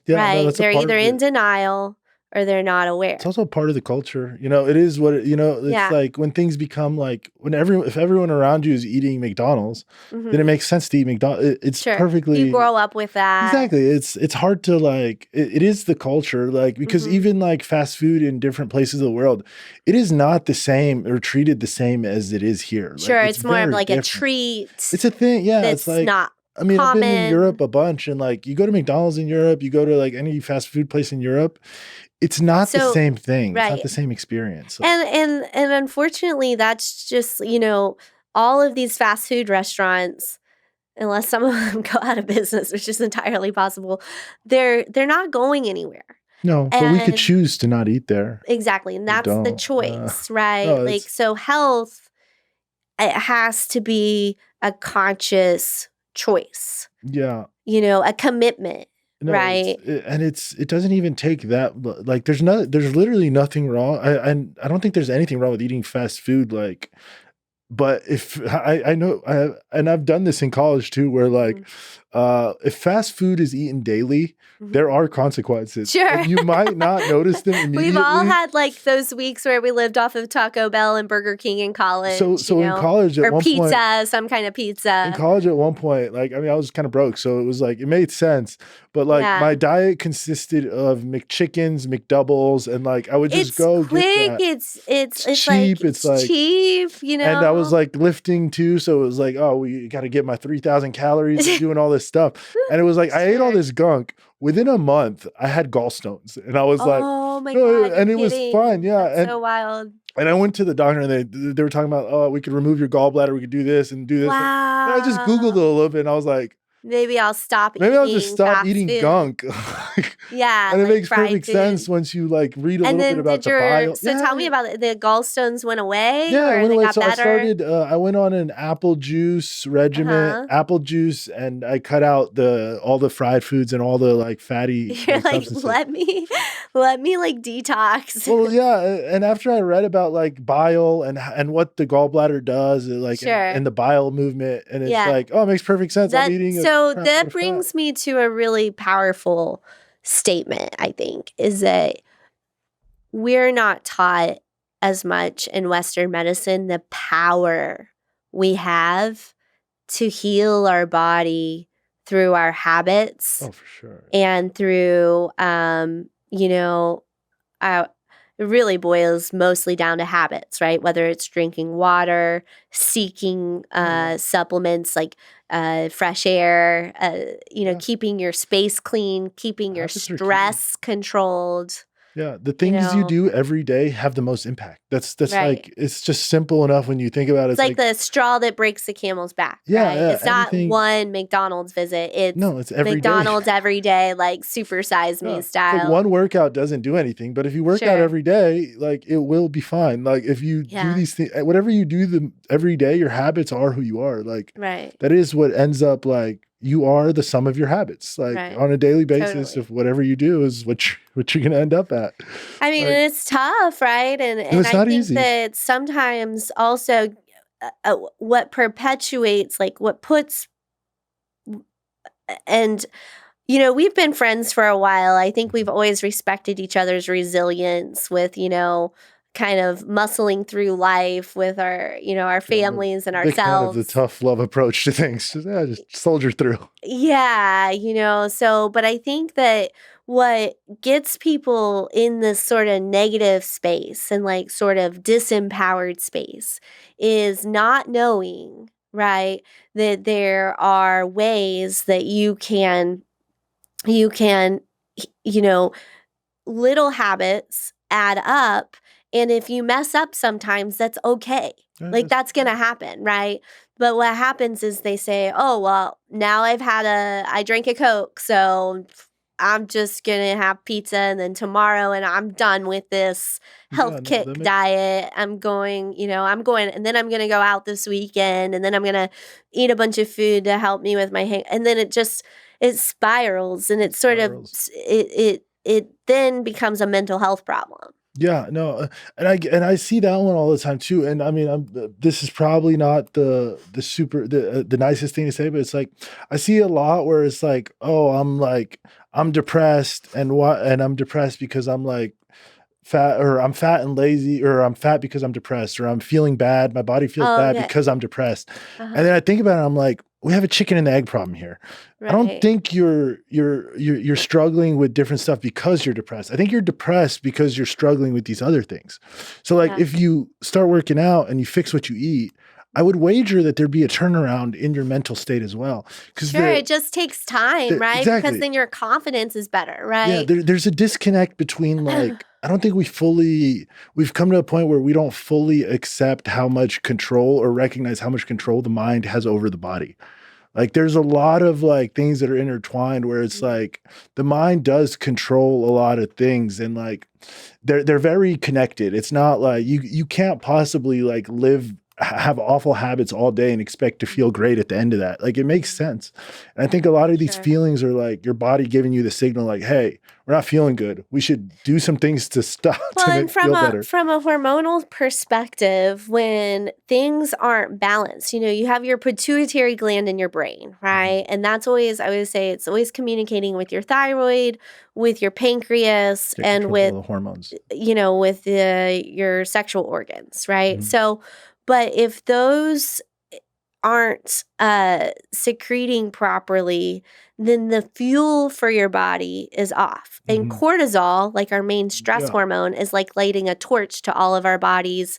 Yeah, right? No, they're either in denial or they're not aware. It's also part of the culture. It is what it's like when things become like if everyone around you is eating McDonald's, then it makes sense to eat McDonald's. It's perfectly, you grow up with that. Exactly. It's hard to like it is the culture, like because even like fast food in different places of the world, it is not the same or treated the same as it is here. Sure, like, it's more of like a treat. It's a thing. Yeah, it's like not. I mean, I've been in Europe a bunch, and like you go to McDonald's in Europe, you go to like any fast food place in Europe, it's not the same thing. Right. It's not the same experience. So. And unfortunately, that's just, all of these fast food restaurants, unless some of them go out of business, which is entirely possible, they're not going anywhere. No, but we could choose to not eat there. Exactly. And that's the choice, right? No, so health, it has to be a conscious choice. Yeah. A commitment. No, right. It doesn't even take that. Like there's literally nothing wrong. I don't think there's anything wrong with eating fast food. Like, but if I know, and I've done this in college too, where like, if fast food is eaten daily, there are consequences. Sure. And you might not notice them immediately. We've all had like those weeks where we lived off of Taco Bell and Burger King in college. So in college at one point, some kind of pizza. In college at one point, like, I mean, I was kind of broke, so it was like, it made sense. But like my diet consisted of McChickens, McDoubles, and like I would just go quick, get that. It's cheap. Like, it's like cheap, And I was like lifting too, so it was like, oh, we got to get my 3,000 calories and doing all this stuff. And it was like, I ate all this gunk. Within a month, I had gallstones, and I was like, "Oh my god!" And it was fun, yeah. That's so wild. And I went to the doctor and they were talking about, oh, we could remove your gallbladder. We could do this and do this. And I just Googled it a Wow. little bit and I was like, Maybe I'll stop maybe I'll just eating stop fast eating food. gunk. Yeah, And it like makes fried perfect sense food. once you like read a And little bit then about the bile. so tell me about it. The gallstones went away Yeah, it or went they away. got So I better? started, I went on an apple juice regimen, Uh-huh. apple juice, and I cut out all the fried foods and all the like fatty You're like like, substances. let me like detox. Well, yeah, and after I read about like bile and what the gallbladder does, like Sure. and the bile movement, and it's Yeah. like, oh, it makes perfect sense. I'm eating a So crap load that of fat. brings me to a really powerful statement, I think, is that we're not taught as much in Western medicine the power we have to heal our body through our habits Oh, for sure. and through, uh, it really boils mostly down to habits, right? Whether it's drinking water, seeking Yeah. supplements like fresh air, Yeah. keeping your space clean, keeping your Habits are key. stress controlled, Yeah, the you things you know, do every day have the most impact. That's right. like it's just simple enough when you think about it. It's It's like like, the straw that breaks the camel's back, yeah, right? yeah, It's not anything. one McDonald's visit. It's No, it's every day. McDonald's every day, like Super Size Me Yeah, it's like style. one workout doesn't do anything, but if you work out Sure. every day, like it will be fine. Like if you do Yeah. these things, whatever you do them every day, your habits are who you are. Like Right. that is what ends up like you are the sum of your habits. Like Right. on a daily basis, Totally. if whatever you do is what you're gonna end up at. I mean, Like, and it's tough, right? And no, and it's I not think easy. that sometimes also what perpetuates, like what puts, and we've been friends for a while. I think we've always respected each other's resilience with, kind of muscling through life with our Yeah, I'm a families and big fan of the ourselves. tough love approach to things. Just soldier through. Yeah, so, but I think that what gets people in this sort of negative space and like sort of disempowered space is not knowing, right, that there are ways that you can, you know, little habits add up. And if you mess up sometimes, that's okay. Yeah, Like that's going to happen, right? But what happens is they say, oh, well, now I drank a Coke. So I'm just going to have pizza. And then tomorrow, and I'm done with this yeah, health no, kick diet. I'm going, and then I'm going to go out this weekend. And then I'm going to eat a bunch of food to help me with my and then it spirals and it sort of, spirals. it then becomes a mental health problem. Yeah, no, and I see that one all the time too. And I mean, this is probably not the nicest thing to say, but it's like I see a lot where it's like, oh, I'm depressed and I'm depressed because I'm like fat, or I'm fat and lazy, or I'm fat because I'm depressed, or I'm feeling bad. My body feels Oh, bad okay. because I'm depressed. And then Uh-huh. I think about it, I'm like, we have a chicken and egg problem here. I don't Right. think you're struggling with different stuff because you're depressed. I think you're depressed because you're struggling with these other things. So like Yeah. if you start working out and you fix what you eat, I would wager that there'd be a turnaround in your mental state as well. Sure, it just takes time, right? Because Exactly. then your confidence is better, Yeah, right? there's a disconnect between like I don't think we've come to a point where we don't fully accept how much control or recognize how much control the mind has over the body. Like there's a lot of like things that are intertwined where it's like the mind does control a lot of things, and like they're very connected. It's not like you can't possibly like have awful habits all day and expect to feel great at the end of that. Like it makes sense. And I think a lot of these Sure. feelings are like your body giving you the signal like, hey, we're not feeling good. We should do some things to stop Well, to and make feel better. from a hormonal perspective, when things aren't balanced, you have your pituitary gland in your brain, right? And that's always, I always say, it's always communicating with your thyroid, with your pancreas, Take and control with of the hormones. with your sexual organs, right? Mhm. So, but if those aren't secreting properly, then the fuel for your body is off. And Mhm. cortisol, like our main stress Yeah. hormone, is like lighting a torch to all of our body's,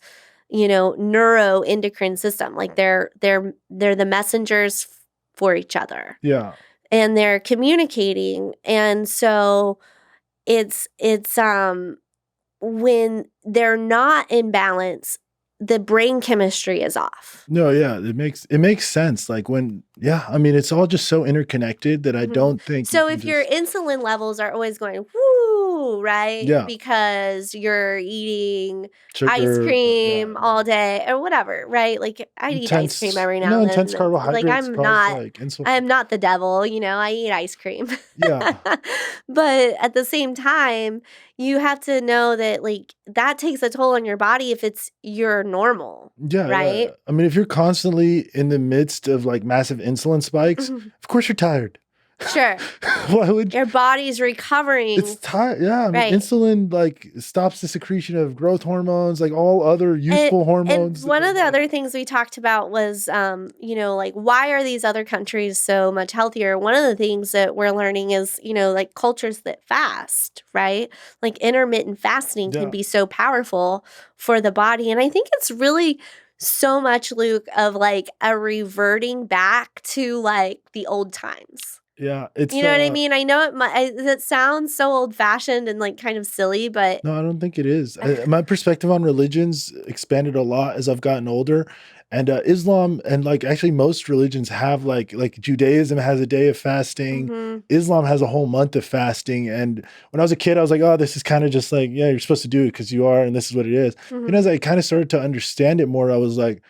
neuroendocrine system. Like they're the messengers for each other. Yeah. And they're communicating. And so it's when they're not in balance, the brain chemistry is off. No, yeah, it makes sense. Like I mean, it's all just so interconnected that I don't think you So can if your just, insulin levels are always going woo, right? yeah, Because you're eating ice sugar, cream all day or whatever, right? Like I eat ice cream every now and intense then. Like carbohydrates cause like I'm insulin. not the devil, I eat ice cream. Yeah, But at the same time, you have to know that like that takes a toll on your body if it's your normal, yeah, yeah. right? I mean, if you're constantly in the midst of like massive insulin spikes, of course you're tired. Sure. Why would Your body's recovering. it's tired? Yeah, I mean, Right. insulin like stops the secretion of growth hormones, like all other useful And hormones. one of the other things we talked about was, like why are these other countries so much healthier? One of the things that we're learning is, like cultures that fast, right? Like intermittent fasting can Yeah, be so powerful for the body. And I think it's really so much, Luke, of like a reverting back to like the old times. yeah. It's You know what I mean? I know it sounds so old fashioned and like kind of silly, but No, I don't think it is. My perspective on religions expanded a lot as I've gotten older, and Islam and like actually most religions have like Judaism has a day of fasting. mhm, Islam has a whole month of fasting. And when I was a kid, I was like, oh, this is kind of just like, yeah, you're supposed to do it because you are, and this is what it is. And mhm. as I kind of started to understand it more, I was like,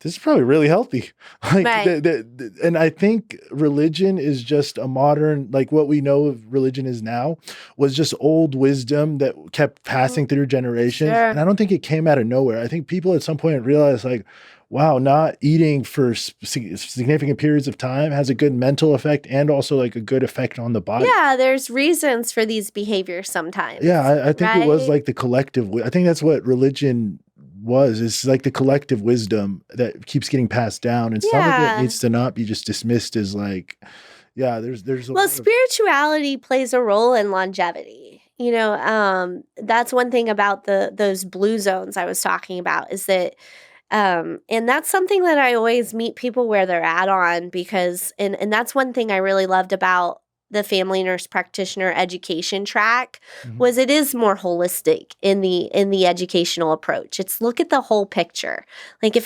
this is probably really healthy. Like, Right. and I think religion is just a modern, like what we know of religion is now, was just old wisdom that kept passing through generations. Sure. And I don't think it came out of nowhere. I think people at some point realized, like, wow, not eating for significant periods of time has a good mental effect and also like a good effect on the body. Yeah, there's reasons for these behaviors sometimes, Yeah, I think it was right? like the collective. I think that's what religion was. It's like the collective wisdom that keeps getting passed down, and some of it Yeah. needs to not be just dismissed as like, yeah, there's a Well, lot of spirituality plays a role in longevity. That's one thing about those blue zones I was talking about is that and that's something that I always meet people where they're at on because and that's one thing I really loved about the family nurse practitioner education track Mhm. was it is more holistic in the educational approach. It's look at the whole picture. Like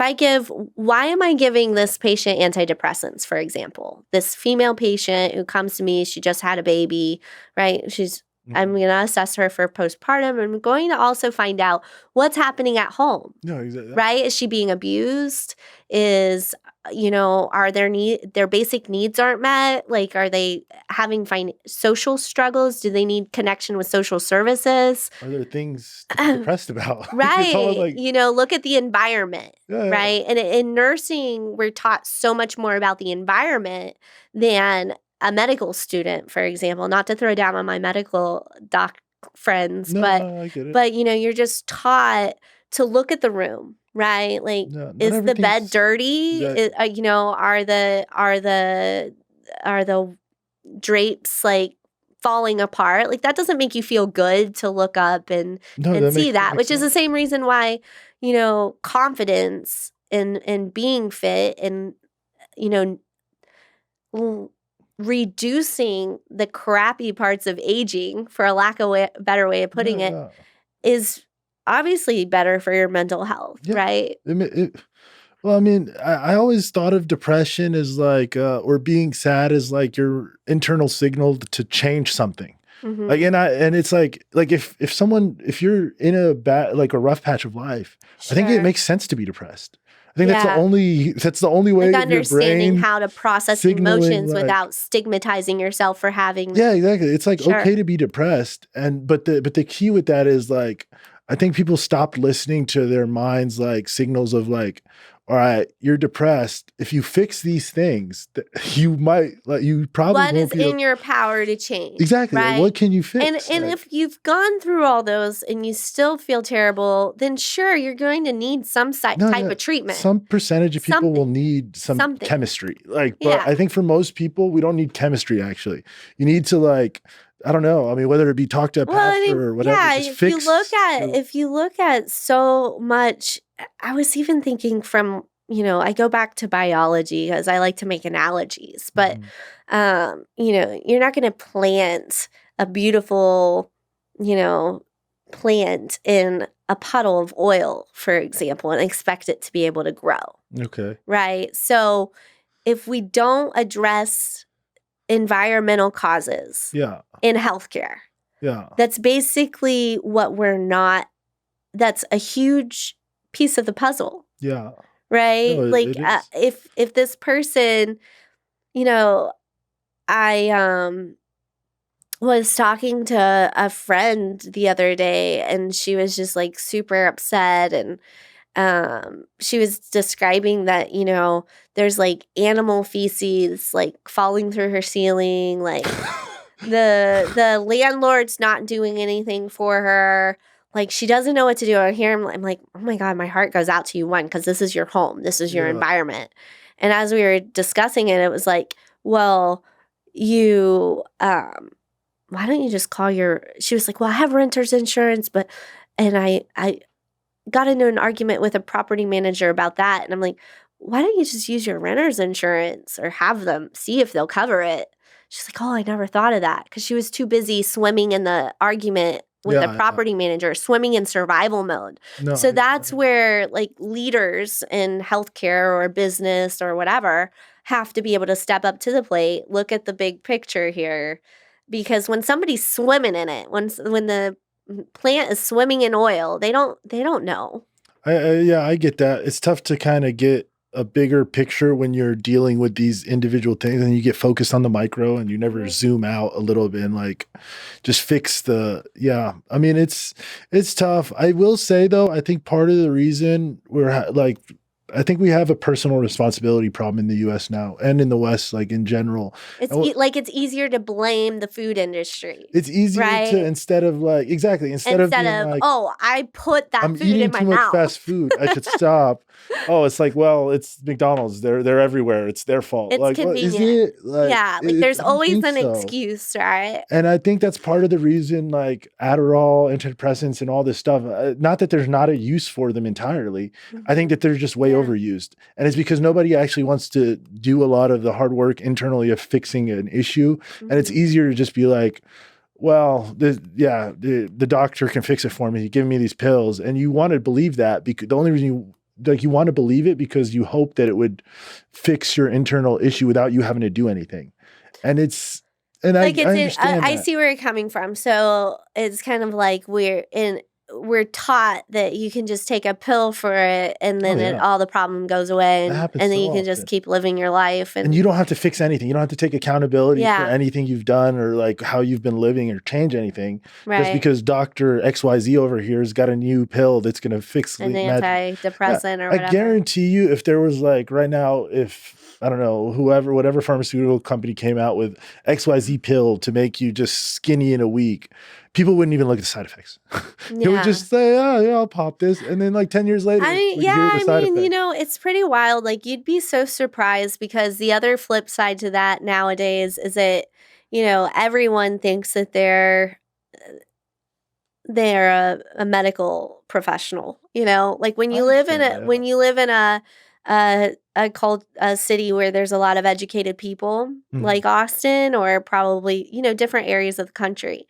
why am I giving this patient antidepressants, for example? This female patient who comes to me, she just had a baby, right? I'm Mhm. going to assess her for postpartum. I'm going to also find out what's happening at home. No, exactly. Right? Is she being abused? Is are their basic needs aren't met? Like, are they having social struggles? Do they need connection with social services? Are there things to be depressed about? Like, it's all Right. like, Look at the environment, yeah, yeah. right? And in nursing, we're taught so much more about the environment than a medical student, for example. Not to throw down on my medical doc friends, No, but no, I get it. but you're just taught to look at the room, right? Like, No, not is the bed everything's dirty? exactly. Are the drapes like falling apart? Like that doesn't make you feel good to look up and No, and that see makes that, perfect which is the sense. same reason why confidence and being fit and you know l- reducing the crappy parts of aging, for a lack of better way of putting Yeah, it, yeah, is obviously better for your mental health, yeah. right? Well, I mean, I always thought of depression as like, or being sad as like your internal signal to change something. Like, Mm-hmm. and it's like if you're in a bad, like a rough patch of life, I think it Sure. makes sense to be depressed. I think Yeah. that's the only Like way of your understanding brain how to process signaling emotions like, without stigmatizing yourself for having yeah, them. exactly. It's like Sure. okay to be depressed, and but the key with that is like I think people stopped listening to their minds like signals of like, all right, you're depressed. If you fix these things, you might like you probably What won't is be in your power to change, exactly like right? what can you And fix? and Like if you've gone through all those and you still feel terrible, then sure, you're going to need some no, type yeah, of treatment. some percentage of people will Something. need some Something. chemistry. Like, but Yeah. I think for most people, we don't need chemistry actually. You need to like, I don't know. I mean, whether it be talk to a Well, I pastor mean, or whatever, yeah, just fix your if you look at so much, I was even thinking from, I go back to biology because I like to make analogies, but Mhm. you're not going to plant a beautiful, you know, plant in a puddle of oil, for example, and expect it to be able to grow. Okay. Right? So if we don't address environmental causes in healthcare, that's basically what we're not, that's a huge piece of the puzzle. Yeah. Right? No, like if this person, you know, I was talking to a friend the other day and she was just like super upset, and she was describing that, you know, there's like animal feces like falling through her ceiling, like the landlord's not doing anything for her. Like she doesn't know what to do. I hear him. I'm like, oh my God, my heart goes out to you, one, because this is your home. This is your environment. And as we were discussing it, it was like, well, you, why don't you just call your, she was like, well, I have renter's insurance, but, and I got into an argument with a property manager about that. And I'm like, why don't you just use your renter's insurance or have them see if they'll cover it? She's like, oh, I never thought of that, because she was too busy swimming in the argument with the property manager, swimming in survival mode. No, so that's where like leaders in healthcare or business or whatever have to be able to step up to the plate, look at the big picture here. Because when somebody's swimming in it, when the plant is swimming in oil, they don't know. I get that. It's tough to kind of get a bigger picture when you're dealing with these individual things, and you get focused on the micro and you never zoom out a little bit and like just fix the, I mean, it's tough. I will say though, I think part of the reason I think we have a personal responsibility problem in the US now and in the West, like in general. It's it's easier to blame the food industry. It's easier to, instead of oh, I put that I'm food in my mouth. I'm eating too much fast food, I should stop. Oh, it's like, well, it's McDonald's. They're everywhere. It's their fault. It's like, convenient. Well, is it? Like there's always an excuse, right? And I think that's part of the reason, like Adderall, antidepressants, and all this stuff. Not that there's not a use for them entirely. I think that they're just way overused, and it's because nobody actually wants to do a lot of the hard work internally of fixing an issue, and it's easier to just be like, well, the doctor can fix it for me. He gave me these pills, and you want to believe that because the only reason you want to believe it because you hope that it would fix your internal issue without you having to do anything, and it's. And like I understand I see where you're coming from. So it's kind of like we're taught that you can just take a pill for it and then all the problem goes away, and then you can just keep living your life. And you don't have to fix anything. You don't have to take accountability for anything you've done or like how you've been living or change anything. Right. Just because Dr. XYZ over here has got a new pill that's going to fix an antidepressant or whatever. I guarantee you, if there was like right now, if I don't know, whatever pharmaceutical company came out with XYZ pill to make you just skinny in a week, people wouldn't even look at the side effects. They would just say, oh, yeah, I'll pop this. And then like 10 years later, you know, it's pretty wild. Like you'd be so surprised, because the other flip side to that nowadays is that, you know, everyone thinks that they're a medical professional, you know, like when you live in a city where there's a lot of educated people, like Austin, or probably, you know, different areas of the country.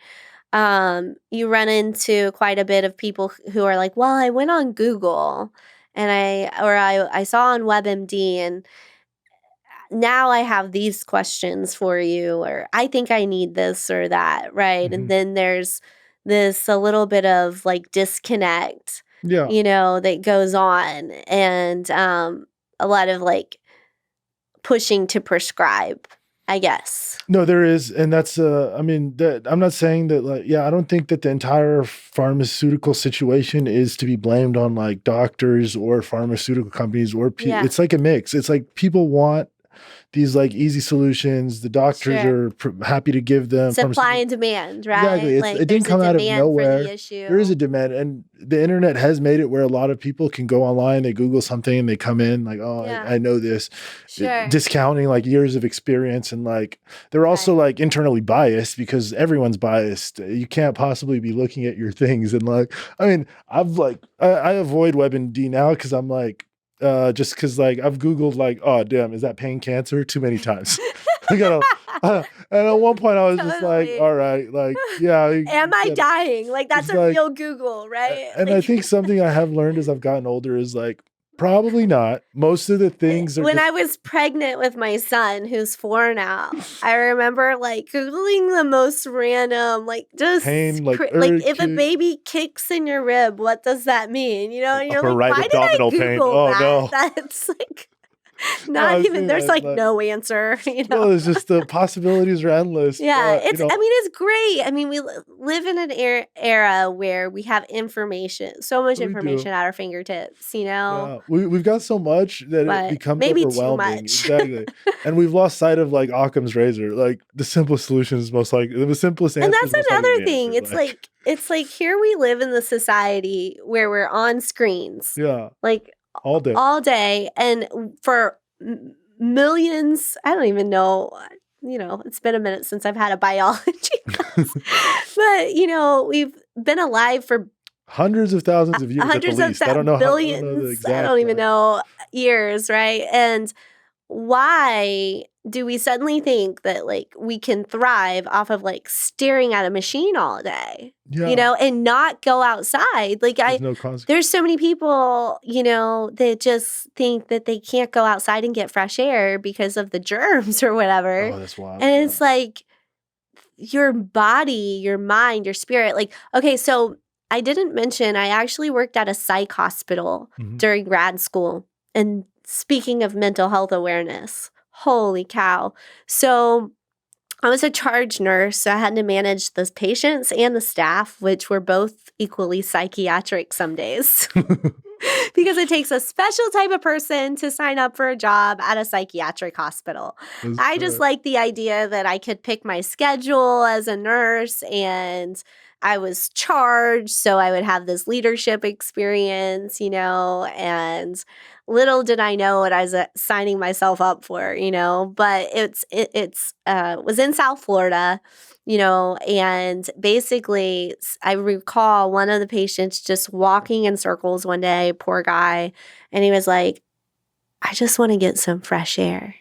You run into quite a bit of people who are like, well, I went on Google and I saw on WebMD, and now I have these questions for you, or I think I need this or that, right? And then there's a little bit of like disconnect, you know, that goes on, and a lot of like pushing to prescribe, I guess. No, there is. And that's, I mean, I'm not saying that, like, I don't think that the entire pharmaceutical situation is to be blamed on like doctors or pharmaceutical companies or people. It's like a mix. It's like people want these like easy solutions. The doctors are happy to give them supply and demand, right? Exactly. Like, it didn't come out of nowhere. The issue. There is a demand, and the internet has made it where a lot of people can go online, they Google something, and they come in like, oh, I know this, discounting like years of experience, and like they're also like internally biased because everyone's biased. You can't possibly be looking at your things and like, I mean, I avoid WebMD now because I'm like. Just because like I've Googled like, oh damn, is that pain cancer too many times? And at one point, I was just like, Totally. all right, like, yeah. Am I dying? Like, that's It's a like, real Google, right? and I think something I have learned as I've gotten older is like, probably not. Most of the things are when just I was pregnant with my son, who's 4 now, I remember like Googling the most random, like just pain, like like urge if a kick, baby kicks in your rib, what does that mean? You know, like and you're upper like, right why did I abdominal pain. Google Oh that? no. That's like No, not I even, say there's that like like, no answer, you know? no, it's just the possibilities are endless. Yeah, But I mean, it's great. I mean, we live in an era where we have information, so much we do. information at our fingertips, you know, Yeah, we've got so much that it but becomes maybe too overwhelming. much. Exactly. And we've lost sight of like Occam's razor. Like the simplest solution is most like the simplest And answer is that's most likely another the thing. answer. It's like here we live in the society where we're on screens Yeah, like all day. all day and for millions, I don't even know, you know, it's been a minute since I've had a biology class. But, you know, we've been alive for Hundreds of thousands of years at the hundreds of least. I don't know how. I don't know the billions, I don't exact. even know, years, right? And why do we suddenly think that like we can thrive off of like staring at a machine all day, you Yeah, know, and not go outside? Like there's no consequence. there's so many people, you know, that just think that they can't go outside and get fresh air because of the germs or whatever. Oh, that's wild. And Yeah. it's like your body, your mind, your spirit. Like, okay, so I didn't mention I actually worked at a psych hospital Mhm. during grad school. And speaking of mental health awareness, holy cow. So I was a charge nurse, so I had to manage the patients and the staff, which were both equally psychiatric some days. Because it takes a special type of person to sign up for a job at a psychiatric hospital. That's I just correct. like the idea that I could pick my schedule as a nurse and I was charged, so I would have this leadership experience, you know, and little did I know what I was signing myself up for, you know, but it's was in South Florida, you know, and basically I recall one of the patients just walking in circles one day, poor guy, and he was like, I just want to get some fresh air.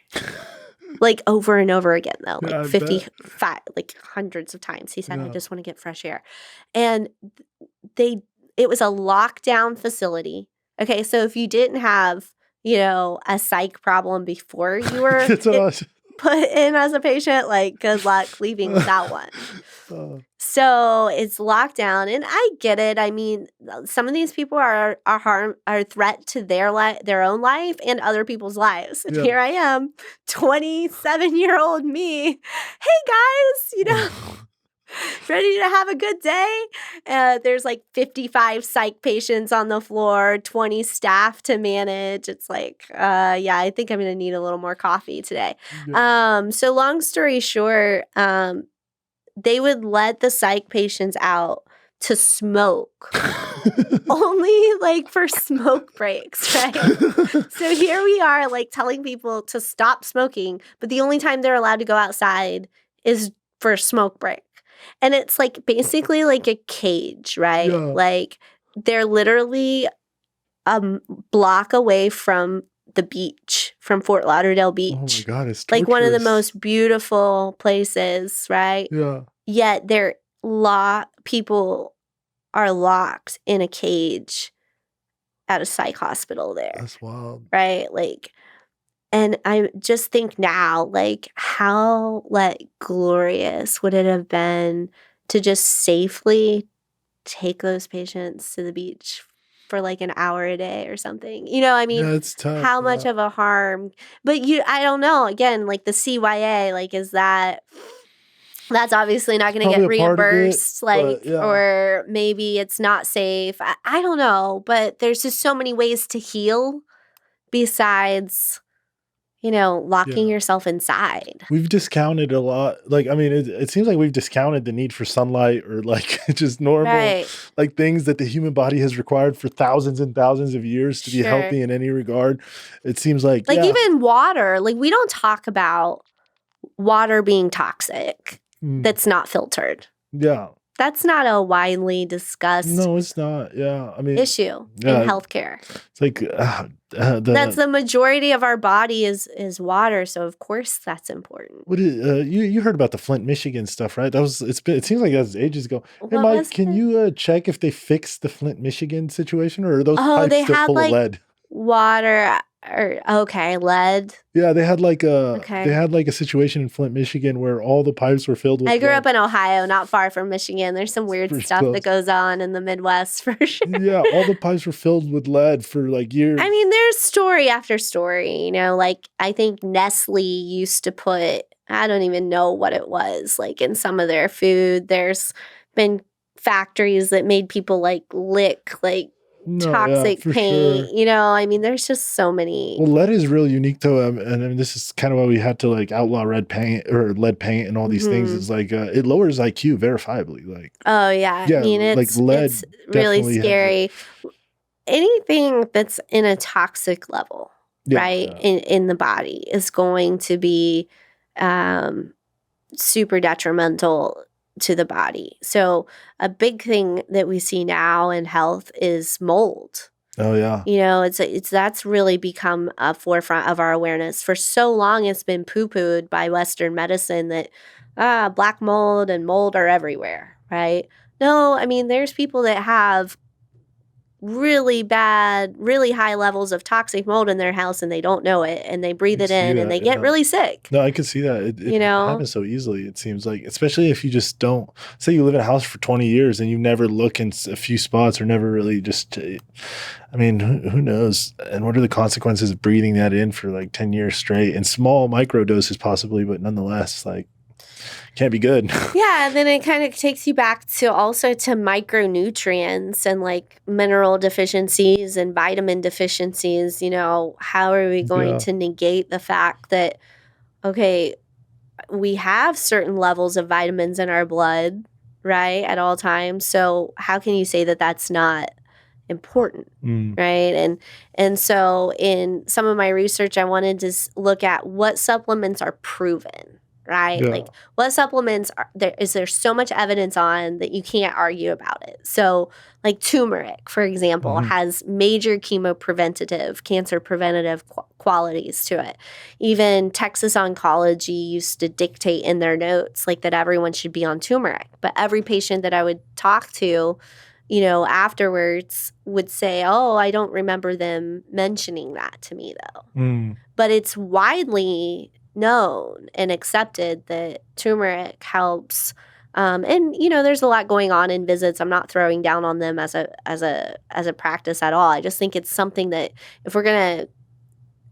Like over and over again though, Yeah, like I bet. 55, like hundreds of times. He said, I Yeah. just want to get fresh air. And it was a lockdown facility. Okay, so if you didn't have, you know, a psych problem before you were That's what I was. put in as a patient, like good luck leaving without one. So it's lockdown, and I get it. I mean, some of these people are a threat to their own life and other people's lives. And Yeah. here I am, 27-year-old me. Hey guys, you know, ready to have a good day. There's like 55 psych patients on the floor, 20 staff to manage. It's like, yeah, I think I'm gonna need a little more coffee today. Yeah. So long story short, they would let the psych patients out to smoke. Only like for smoke breaks, right? So here we are like telling people to stop smoking, but the only time they're allowed to go outside is for a smoke break. And it's like basically like a cage, right? Yeah. Like they're literally a block away from the beach, from Fort Lauderdale Beach. Oh my God, it's like one of the torturous. most beautiful places, right? Yeah. Yet people are locked in a cage at a psych hospital there. That's wild. Right? Like, and I just think now, like, how like glorious would it have been to just safely take those patients to the beach for like an hour a day or something? You know, I mean, Yeah, it's tough. how much of a harm? But I don't know. Again, like the CYA, like, is that's obviously not going to get Probably a part of it, reimbursed, like, but yeah. or maybe it's not safe. I don't know, but there's just so many ways to heal besides, you know, locking Yeah. yourself inside. We've discounted a lot. Like, I mean, it seems like we've discounted the need for sunlight or like just normal, Right. like things that the human body has required for thousands and thousands of years to be Sure. healthy in any regard. It seems like, Like yeah. even water, like we don't talk about water being toxic that's not filtered. Yeah. That's not a widely discussed No, it's not. Yeah, I mean, issue in yeah, healthcare. it's like That's the majority of our body is water, so of course that's important. what is you heard about the Flint, Michigan stuff, right? It seems like that was ages ago. Hey, What Mike, was can it? you check if they fixed the Flint, Michigan situation, or are those Oh, pipes they still had full of like lead? water or okay, lead. Yeah, they Okay. had like a situation in Flint, Michigan, where all the pipes were filled with I grew lead. up in Ohio, not far from Michigan. There's some It's weird pretty stuff that close. goes on in the Midwest for sure. Yeah, all the pipes were filled with lead for like years. I mean, there's story after story, you know, like I think Nestle used to put, I don't even know what it was, like in some of their food. There's been factories that made people like lick like No, yeah, toxic for paint, sure. you know, I mean, there's just so many. Well, lead is real unique though, and I mean, this is kind of why we had to like outlaw red paint or lead paint and all these things. Mhm. Is like it lowers IQ verifiably. Like, Oh yeah, I yeah, mean, like it's lead really definitely has it. scary. Anything that's in a toxic level, Yeah, right, yeah, in the body is going to be um, super detrimental to the body. So a big thing that we see now in health is mold. oh yeah, You know, it's that's really become a forefront of our awareness. For so long, it's been poo-pooed by Western medicine that black mold and mold are everywhere, right? No, I mean, there's people that have really bad, really high levels of toxic mold in their house and they don't know it and they I breathe can it see in and that. they get Yeah. really sick, No, I can see that. It you know? happens so easily. It seems like, especially if you just don't say you live in a house for 20 years and you never look in a few spots or never really just. I mean, who knows? And what are the consequences of breathing that in for like 10 years straight in small micro doses, possibly, but nonetheless, like, can't be good. Yeah, and then it kind of takes you back to also to micronutrients and like mineral deficiencies and vitamin deficiencies. You know, how are we going Yeah. to negate the fact that, okay, we have certain levels of vitamins in our blood, right, at all times. So how can you say that that's not important, Mm, right? And so in some of my research, I wanted to look at what supplements are proven, right? yeah. Like what supplements are there? Is there so much evidence on that you can't argue about it? So like turmeric, for example, Mhm. has major chemopreventative, cancer preventative qualities to it. Even Texas Oncology used to dictate in their notes like that everyone should be on turmeric. But every patient that I would talk to, you know, afterwards would say, "Oh, I don't remember them mentioning that to me though." Mm, But it's widely known and accepted that turmeric helps. And you know, there's a lot going on in visits. I'm not throwing down on them as a practice at all. I just think it's something that if we're gonna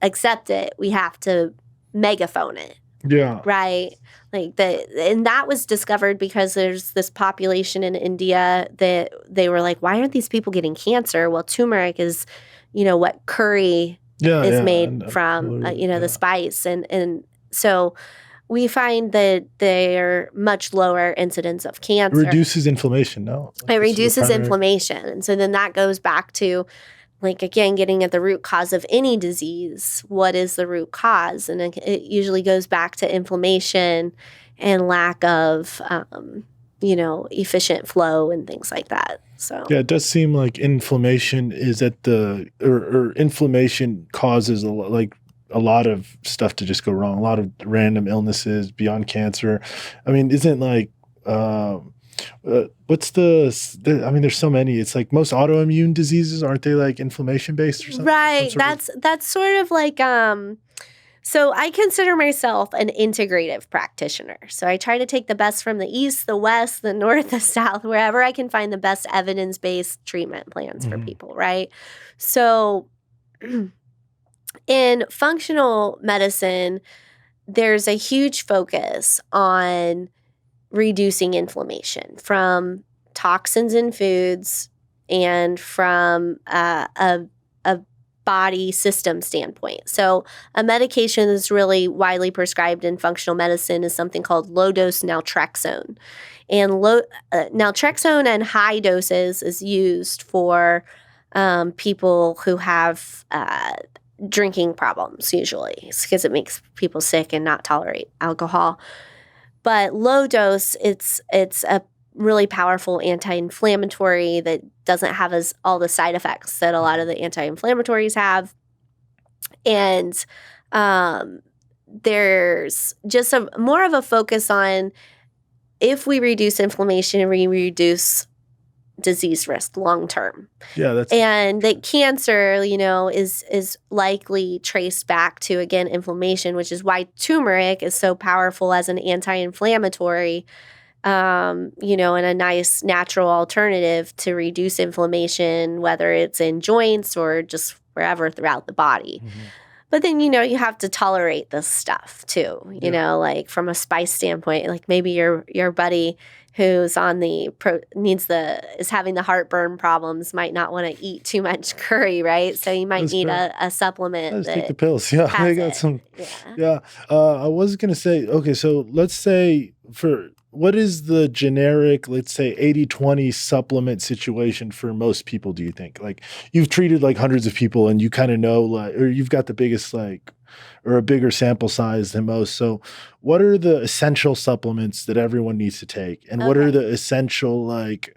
accept it, we have to megaphone it, yeah. right? Like and that was discovered because there's this population in India that they were like, why aren't these people getting cancer? Well, turmeric is, you know, what curry Yeah. is Yeah. made I'm from, familiar with you know, the that. spice, and so we find that they're much lower incidence of It cancer. reduces inflammation. No, It that's the reduces primary. inflammation, and so then that goes back to like again getting at the root cause of any disease. What is the root cause? And it usually goes back to inflammation and lack of you know, efficient flow and things like that. So Yeah, it does seem like inflammation is at the or inflammation causes like a lot of stuff to just go wrong. A lot of random illnesses beyond cancer. I mean, isn't like what's I mean, there's so many. It's like most autoimmune diseases aren't they like inflammation based or something? Some right, sort of that's sort of like so I consider myself an integrative practitioner. So I try to take the best from the east, the west, the north, the south, wherever I can find the best evidence-based treatment plans for Mhm. people, right? So in functional medicine, there's a huge focus on reducing inflammation from toxins in foods and from a body system standpoint. So, a medication that's really widely prescribed in functional medicine is something called low dose naltrexone. And naltrexone and high doses is used for people who have drinking problems, usually, because it makes people sick and not tolerate alcohol. But low dose, it's a really powerful anti-inflammatory that doesn't have all the side effects that a lot of the anti-inflammatories have. And there's just more of a focus on, if we reduce inflammation, we reduce disease risk long term. Yeah, and that cancer, is likely traced back to, again, inflammation, which is why turmeric is so powerful as an anti-inflammatory, and a nice natural alternative to reduce inflammation, whether it's in joints or just wherever throughout the body. But then, you have to tolerate this stuff too, like from a spice standpoint, like maybe your buddy who's on is having the heartburn problems might not want to eat too much curry, right? So you might need a supplement. Just take the pills. Yeah, I got some. Yeah. I was going to say, okay, so let's say what is the generic, let's say 80-20 supplement situation for most people, do you think? Like, you've treated like hundreds of people and you kind of know, like, or you've got the biggest, like, or a bigger sample size than most. So what are the essential supplements that everyone needs to take? And what are the essential, like,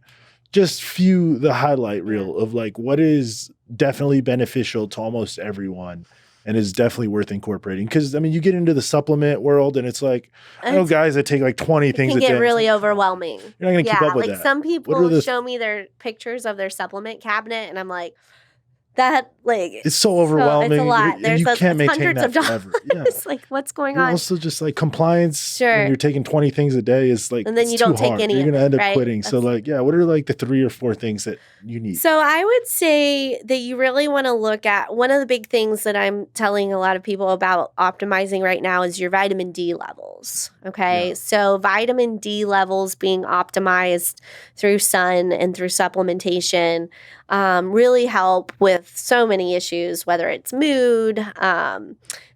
just the highlight reel of like what is definitely beneficial to almost everyone and is definitely worth incorporating? Because, I mean, you get into the supplement world and it's like, I know guys that take like 20 things a day. It can get really overwhelming. You're not going to keep up with that. Some people show me their pictures of their supplement cabinet and I'm like, it's so overwhelming. It's a lot. You can't maintain that forever. Yeah. It's like, what's going on? Also, just like compliance when you're taking 20 things a day is like, and then you don't take any. You're going to end up quitting. So like, what are like the 3 or 4 things that you need? So I would say that you really want to look at, one of the big things that I'm telling a lot of people about optimizing right now is your vitamin D levels. Okay. Yeah. So vitamin D levels being optimized through sun and through supplementation really help with so many issues, whether it's mood,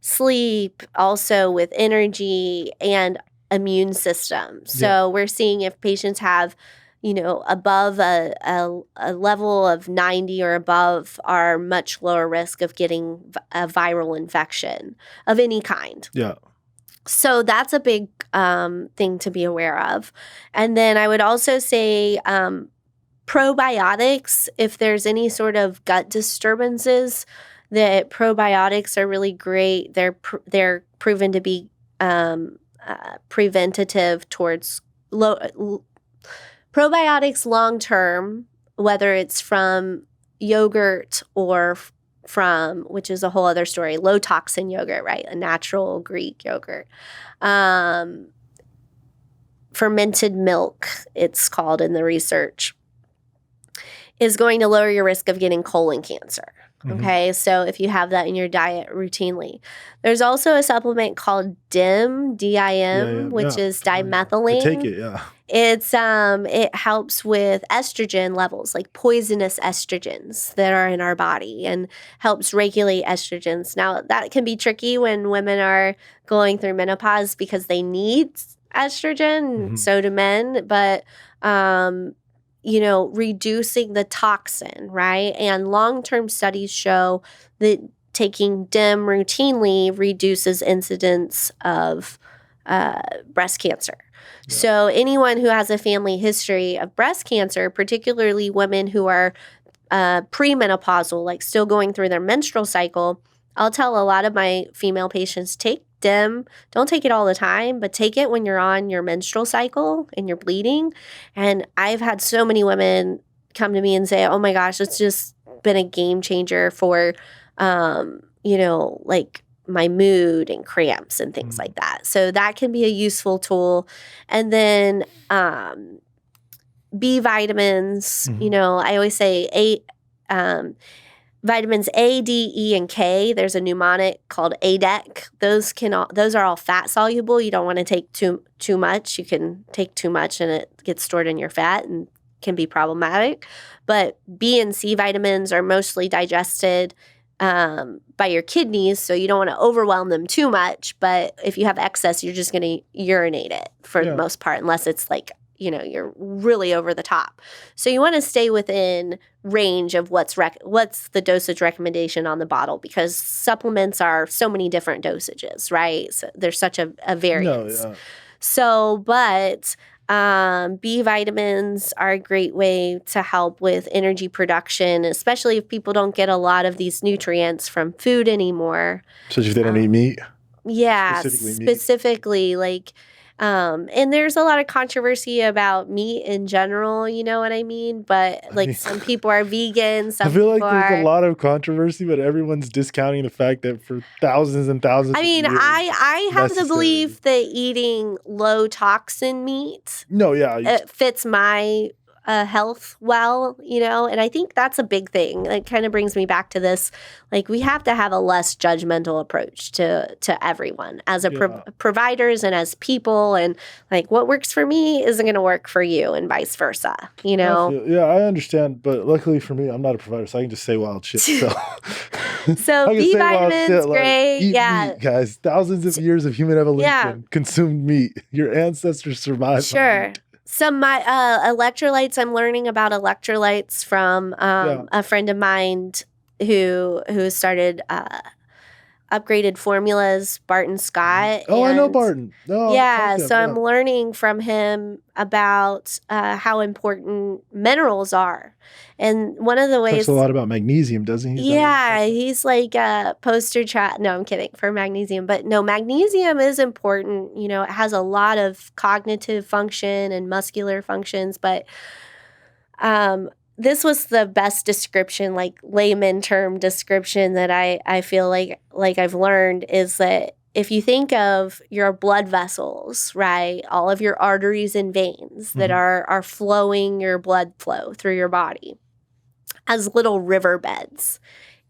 sleep, also with energy and immune system. So we're seeing if patients have, above a level of 90 or above, are much lower risk of getting a viral infection of any kind. Yeah. So that's a big thing to be aware of. And then I would also say probiotics, if there's any sort of gut disturbances, that probiotics are really great. They're proven to be preventative towards probiotics long term, whether it's from yogurt or from, which is a whole other story, low toxin yogurt, right? A natural Greek yogurt. Fermented milk, it's called in the research, is going to lower your risk of getting colon cancer. Okay, so if you have that in your diet routinely. There's also a supplement called DIM, D-I-M, which is dimethylene. I take it, yeah. It helps with estrogen levels, like poisonous estrogens that are in our body, and helps regulate estrogens. Now, that can be tricky when women are going through menopause because they need estrogen, so do men, but reducing the toxin, right? And long-term studies show that taking DIM routinely reduces incidence of breast cancer. Yeah. So anyone who has a family history of breast cancer, particularly women who are premenopausal, like still going through their menstrual cycle, I'll tell a lot of my female patients, take DIM. Don't take it all the time, but take it when you're on your menstrual cycle and you're bleeding. And I've had so many women come to me and say, oh my gosh, it's just been a game changer for, like my mood and cramps and things like that. So that can be a useful tool. And then B vitamins, I always say vitamins A, D, E, and K. There's a mnemonic called ADEC. Those are all fat soluble. You don't want to take too much. You can take too much and it gets stored in your fat and can be problematic. But B and C vitamins are mostly digested by your kidneys, so you don't want to overwhelm them too much. But if you have excess, you're just going to urinate it for the most part, unless it's like, you're really over the top. So you want to stay within range of what's the dosage recommendation on the bottle, because supplements are so many different dosages, right? So there's such a variance. So, but B vitamins are a great way to help with energy production, especially if people don't get a lot of these nutrients from food anymore. Especially if they don't eat meat. Yeah, Specifically meat. specifically, like, and there's a lot of controversy about meat in general, you know what I mean? But like, mean, some people are vegan, I some feel like people there's a are. lot of controversy, but everyone's discounting the fact that for thousands and thousands I mean, of years, I have the necessary. belief that eating low toxin meat No, yeah. it fits my health well, you know, and I think that's a big thing. It kind of brings me back to this, like, we have to have a less judgmental approach to everyone as a providers and as people, and like, what works for me isn't going to work for you, and vice versa, you know. I understand, but luckily for me, I'm not a provider, so I can just say wild shit. So, so B vitamins, great, eat meat, guys. Thousands of years of human evolution consumed meat. Your ancestors survived. Sure. Some my electrolytes. I'm learning about electrolytes from a friend of mine who started upgraded formulas, Barton Scott. Oh, I know Barton. Oh, yeah, so I'm learning from him about how important minerals are. And one of the ways... Talks a lot about magnesium, doesn't he? Yeah, he's like a poster child. No, I'm kidding, for magnesium. But no, magnesium is important. You know, it has a lot of cognitive function and muscular functions. But this was the best description, like layman term description that I feel like I've learned, is that if you think of your blood vessels, right, all of your arteries and veins that are flowing your blood flow through your body as little riverbeds.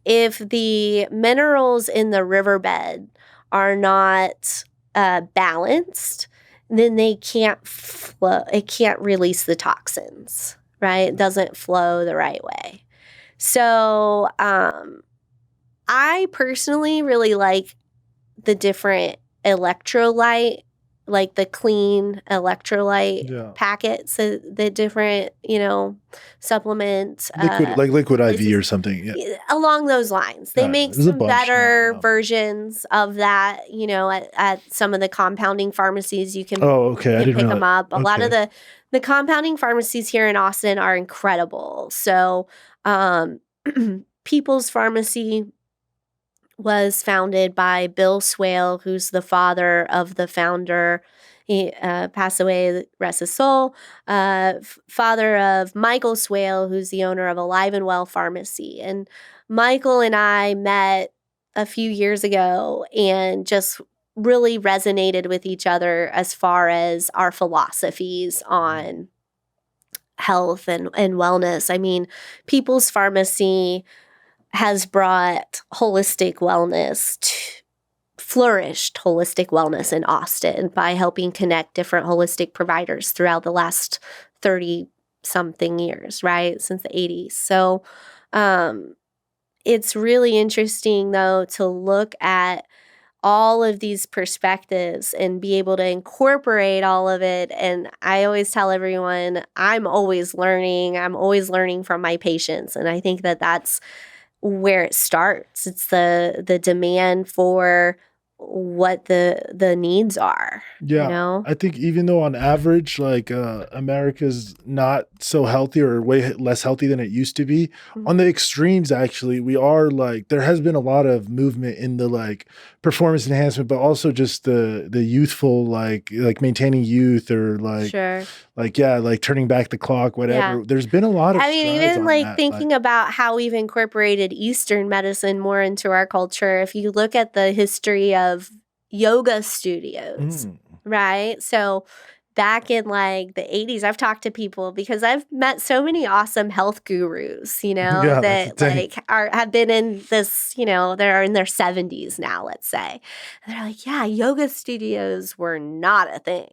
If the minerals in the riverbed are not balanced, then they can't flow. It can't release the toxins, right? It doesn't flow the right way. So I personally really like the different electrolyte, like the clean electrolyte packets, the different, you know, supplements. Liquid IV or something. Yeah. Along those lines. They make some better versions of that, you know, at some of the compounding pharmacies. You can, I didn't pick them up. A lot of the compounding pharmacies here in Austin are incredible. So People's Pharmacy was founded by Bill Swale, who's the father of the founder. He passed away, rest his soul. Father of Michael Swale, who's the owner of Alive and Well Pharmacy. And Michael and I met a few years ago and just really resonated with each other as far as our philosophies on health and wellness. I mean, People's Pharmacy has brought holistic wellness flourished holistic wellness in Austin by helping connect different holistic providers throughout the last 30-something years, right, since the 80s. So it's really interesting, though, to look at all of these perspectives and be able to incorporate all of it. And I always tell everyone, I'm always learning. I'm always learning from my patients. And I think that that's where it starts. It's the demand for what the needs are. Yeah. You know? I think even though on average, like America's not so healthy or way less healthy than it used to be, on the extremes, actually, we are like, there has been a lot of movement in the like performance enhancement, but also just the youthful, like maintaining youth or like, like turning back the clock, whatever. Yeah. There's been a lot of, even like thinking about how we've incorporated Eastern medicine more into our culture. If you look at the history of yoga studios, right? So back in like the 80s, I've talked to people because I've met so many awesome health gurus, you know, that like have been in this, you know, they're in their 70s now, let's say. And they're like, yeah, yoga studios were not a thing.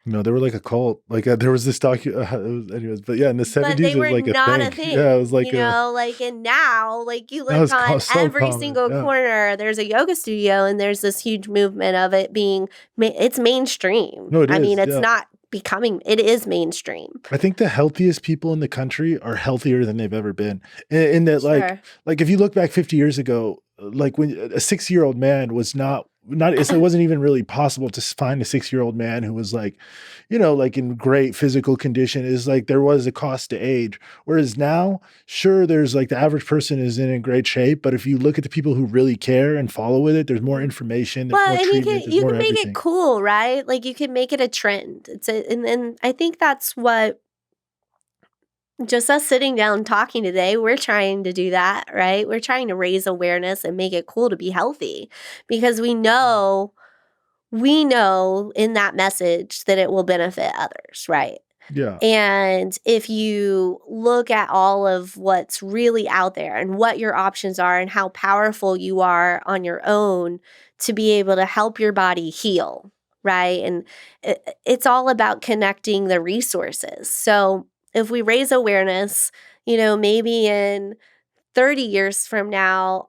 No, they were like a cult. Like there was this anyways, but yeah, in the 70s it was like a thing. Yeah, it was like, you know, like, and now, like you look on every single corner, there's a yoga studio, and there's this huge movement of it being, it's mainstream. No, it is. I mean, it's not becoming, it is mainstream. I think the healthiest people in the country are healthier than they've ever been. In that, like if you look back 50 years ago, like when a 60-year-old man was not it wasn't even really possible to find a 6-year-old man who was like, like in great physical condition. Is like there was a cost to age. Whereas now, sure, there's like the average person is in great shape, but if you look at the people who really care and follow with it, there's more information, there's Well, more and treatment, there's you more can make everything. it cool, right? Like you can make it a trend. And I think that's what just us sitting down talking today, we're trying to do that, right? We're trying to raise awareness and make it cool to be healthy because we know in that message that it will benefit others, right? Yeah. And if you look at all of what's really out there and what your options are and how powerful you are on your own to be able to help your body heal, right? And it's all about connecting the resources. So if we raise awareness, maybe in 30 years from now,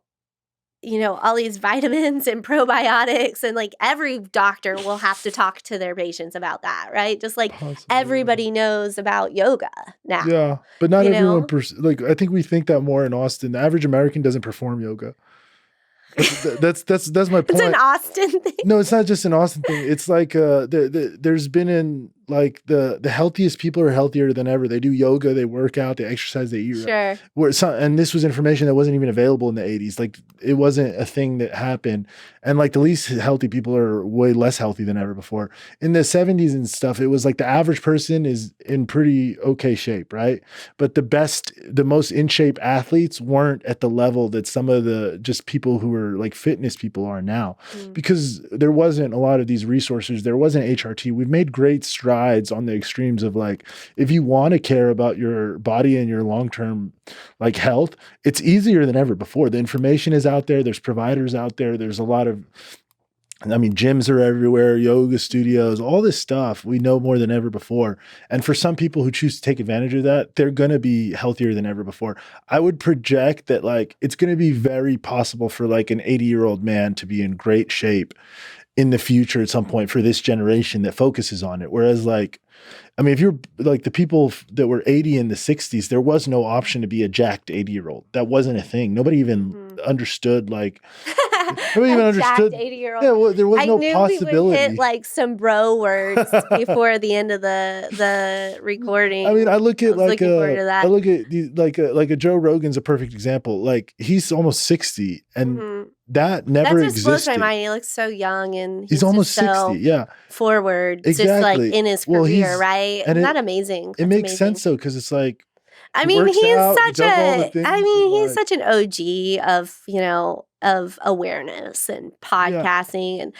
all these vitamins and probiotics and like every doctor will have to talk to their patients about that, right? Just like Possibly. everybody knows about yoga now. Yeah, but not you everyone. know? Like I think we think that more in Austin. The average American doesn't perform yoga. That's my It's an point. Austin thing. No, it's not just an Austin thing. It's like there's been in like the healthiest people are healthier than ever. They do yoga, they work out, they exercise, they eat. Sure. And this was information that wasn't even available in the 80s. Like it wasn't a thing that happened. And like the least healthy people are way less healthy than ever before. In the 70s and stuff, it was like the average person is in pretty okay shape, right? But the most in shape athletes weren't at the level that some of the just people who were like fitness people are now. Because there wasn't a lot of these resources. There wasn't HRT. We've made great strides on the extremes of like, if you want to care about your body and your long-term like health, it's easier than ever before. The information is out there. There's providers out there. There's a lot of, gyms are everywhere, yoga studios, all this stuff we know more than ever before. And for some people who choose to take advantage of that, they're going to be healthier than ever before. I would project that like it's going to be very possible for like an 80-year-old man to be in great shape in the future at some point for this generation that focuses on it. Whereas like, if you're like the people that were 80 in the 60s, there was no option to be a jacked 80-year-old. That wasn't a thing. Nobody even understood like nobody even understood. 80-year-old. Yeah, well, there was no knew possibility. We would hit like some bro words before the end of the recording. I look at like a Joe Rogan's a perfect example. Like he's almost 60 and that never existed. That just blows my mind. He looks so young and he's almost 60. So yeah. Forward. Exactly. Just like in his career, right? And Isn't that amazing? It makes sense though, because it's like he's such an OG of awareness and podcasting and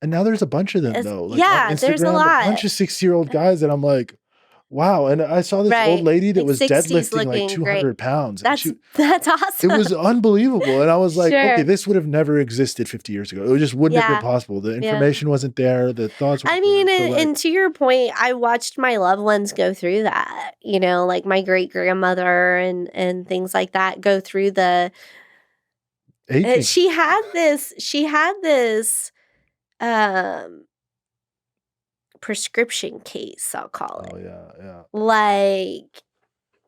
now there's a bunch of them though. Like on there's a lot. A bunch of 6-year-old guys that I'm like, wow. And I saw this old lady that was deadlifting like 200 pounds. That's awesome. It was unbelievable. And I was like, okay, this would have never existed 50 years ago. It just wouldn't have been possible. The information wasn't there. The thoughts weren't there. And to your point, I watched my loved ones go through that, like my great grandmother and things like that go through the aging. She had this prescription case, I'll call it. Oh yeah. Like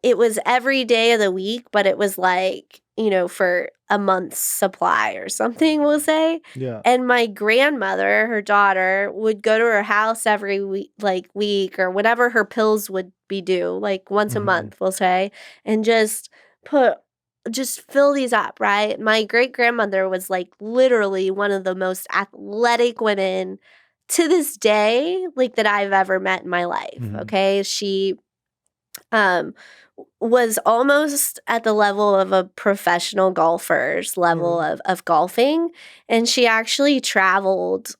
it was every day of the week, but it was like, for a month's supply or something, we'll say. Yeah. And my grandmother, her daughter, would go to her house every week or whenever her pills would be due, like once a month, we'll say, and just fill these up, right? My great grandmother was like literally one of the most athletic women to this day, like that I've ever met in my life. Okay. She was almost at the level of a professional golfer's level of golfing. And she actually traveled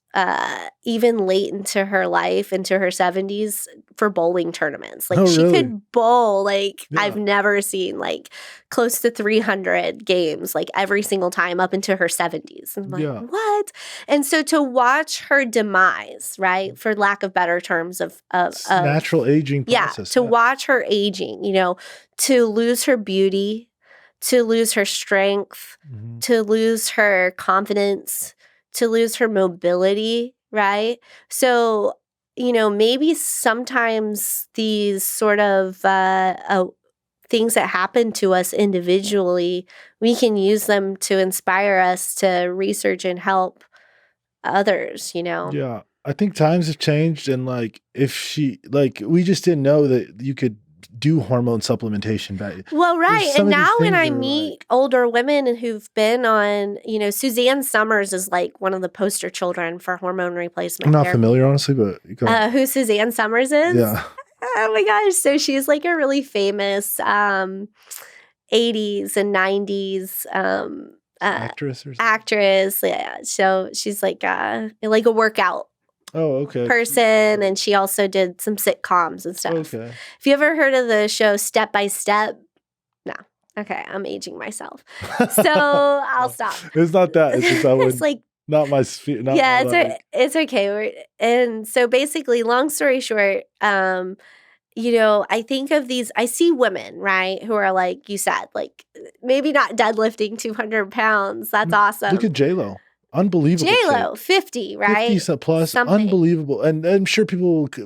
even late into her life, into her 70s, for bowling tournaments. Like she could bowl like I've never seen, like close to 300 games, like every single time up into her 70s. And I'm like, what? And so to watch her demise, right, for lack of better terms of natural aging process. To watch her aging, to lose her beauty, to lose her strength, to lose her confidence, to lose her mobility, right? So, maybe sometimes these sort of things that happen to us individually, we can use them to inspire us to research and help others, you know? Yeah. I think times have changed, and like if she like we just didn't know that you could do hormone supplementation back. Well, right. Some And of these now when things I are meet like older women who've been on, you know, Suzanne Summers is like one of the poster children for hormone I'm replacement not therapy. familiar honestly, but go ahead. Who Suzanne Summers is? Yeah. Oh my gosh. So she's like a really famous 80s and 90s Actress or something. actress. Yeah. So she's like a workout Oh, okay. person, and she also did some sitcoms and stuff. Okay. Have you ever heard of the show Step by Step? No. Okay, I'm aging myself. So I'll stop. It's not that. It's just It's like, not my sphere. Not yeah, my, like, it's okay. And so basically, long story short, you know, I think of these, I see women, right, who are like you said, like maybe not deadlifting 200 pounds. That's awesome. Look at J-Lo. Unbelievable. J-Lo, shape. 50, right? 50 plus, Something. unbelievable. And I'm sure people will be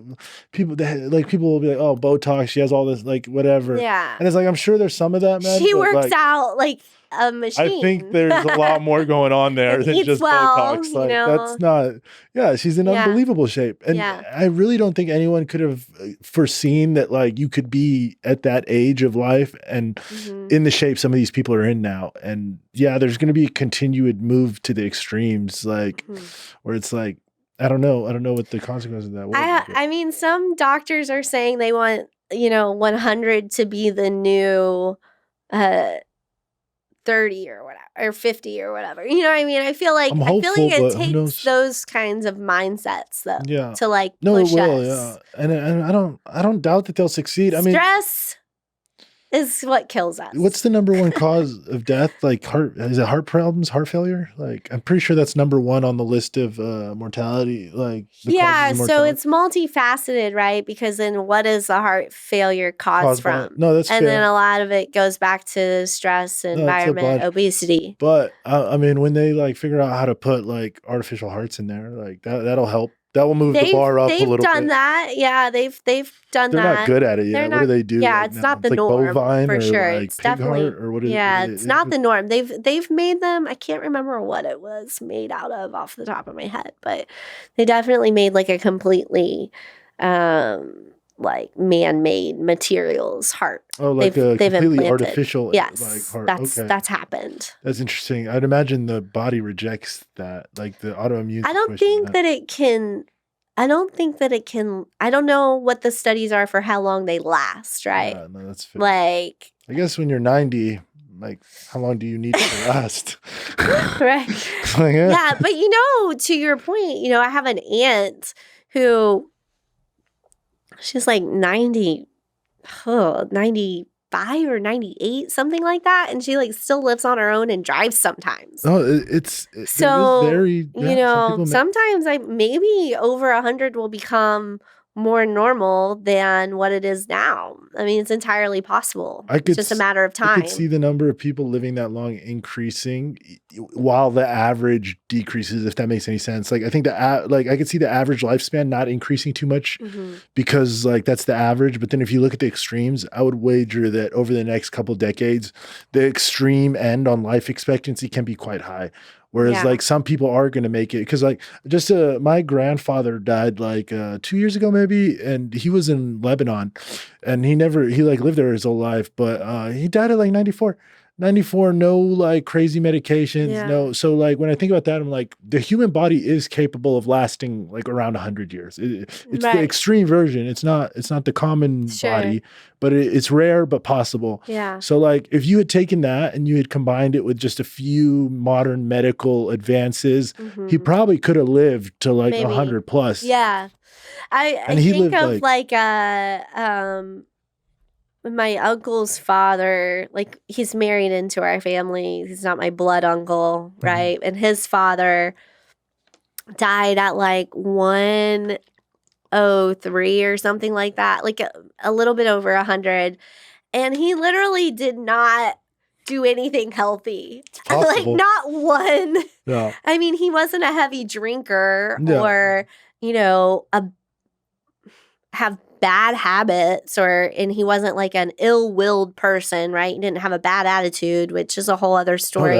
like, oh, Botox, she has all this, like, whatever. Yeah. And it's like, I'm sure there's some of that, man. She but, works like, out like a machine. I think there's a lot more going on there And than eats just well, Botox. you Like, know? that's not, yeah, she's in Yeah. unbelievable shape. And Yeah. I really don't think anyone could have foreseen that, like, you could be at that age of life and Mhm. in the shape some of these people are in now. And yeah, there's going to be a continued move to the extremes, like, where it's like, I don't know what the consequences of that will be. I mean, some doctors are saying they want, you know, 100 to be the new 30 or whatever, or 50 or whatever. You know what I mean? I feel like I'm hopeful, but it who takes knows? those kinds of mindsets though Yeah. to like No, it push will, us. yeah. And I don't doubt that they'll succeed. I mean, Stress is what kills us. what's the number one cause of death? Like is it heart problems, heart failure? Like I'm pretty sure that's number one on the list of mortality. Like the Yeah, causes of so mortality. it's multifaceted, right? Because then what is the heart failure caused Caused by- from? no, that's and fair. then a lot of it goes back to stress, No, it's a environment, bunch. obesity. But I mean, when they like figure out how to put like artificial hearts in there, like that'll help. That will move the bar up a little bit. They've done that. Yeah, they've done They're that. not good at it They're yet. What not- do they do? Yeah, like it's now? not the It's like norm bovine for or sure. like It's pig definitely heart or what is yeah, it? it's not the norm. They've made them. I can't remember what it was made out of off the top of my head, but they definitely made like a completely like man-made materials heart. Oh, like they've a completely implanted. artificial Yes, like heart. that's happened. That's interesting. I'd imagine the body rejects that, like the autoimmune. I don't think that it can. I don't think that it can. I don't know what the studies are for how long they last, right? Yeah, no, that's fair. Like, I guess when you're 90, like how long do you need to last? right? Like, Yeah, but you know, to your point, you know, I have an aunt who she's like 95 or 98, something like that, and she like still lives on her own and drives sometimes. Oh, So very, you know, sometimes maybe over 100 will become more normal than what it is now. I mean, it's entirely possible. It's just a matter of time. I could see the number of people living that long increasing while the average decreases, if that makes any sense. Like I think I could see the average lifespan not increasing too much because like that's the average. But then if you look at the extremes, I would wager that over the next couple decades, the extreme end on life expectancy can be quite high. Whereas like some people are going to make it because like just my grandfather died like 2 years ago maybe, and he was in Lebanon, and he like lived there his whole life, but he died at like 94. 94, no like crazy medications, no. So like when I think about that, I'm like the human body is capable of lasting like around 100 years. It's the extreme version. It's not the common body, but it's rare but possible. Yeah. So like if you had taken that and you had combined it with just a few modern medical advances, he probably could have lived to like 100 plus. Yeah. I think of like my uncle's father, like he's married into our family. He's not my blood uncle, right? And his father died at like 103 or something like that, like a little bit over 100. And he literally did not do anything healthy. Like not one. Yeah. I mean, he wasn't a heavy drinker or, you know, have bad habits and he wasn't like an ill-willed person, right? He didn't have a bad attitude, which is a whole other story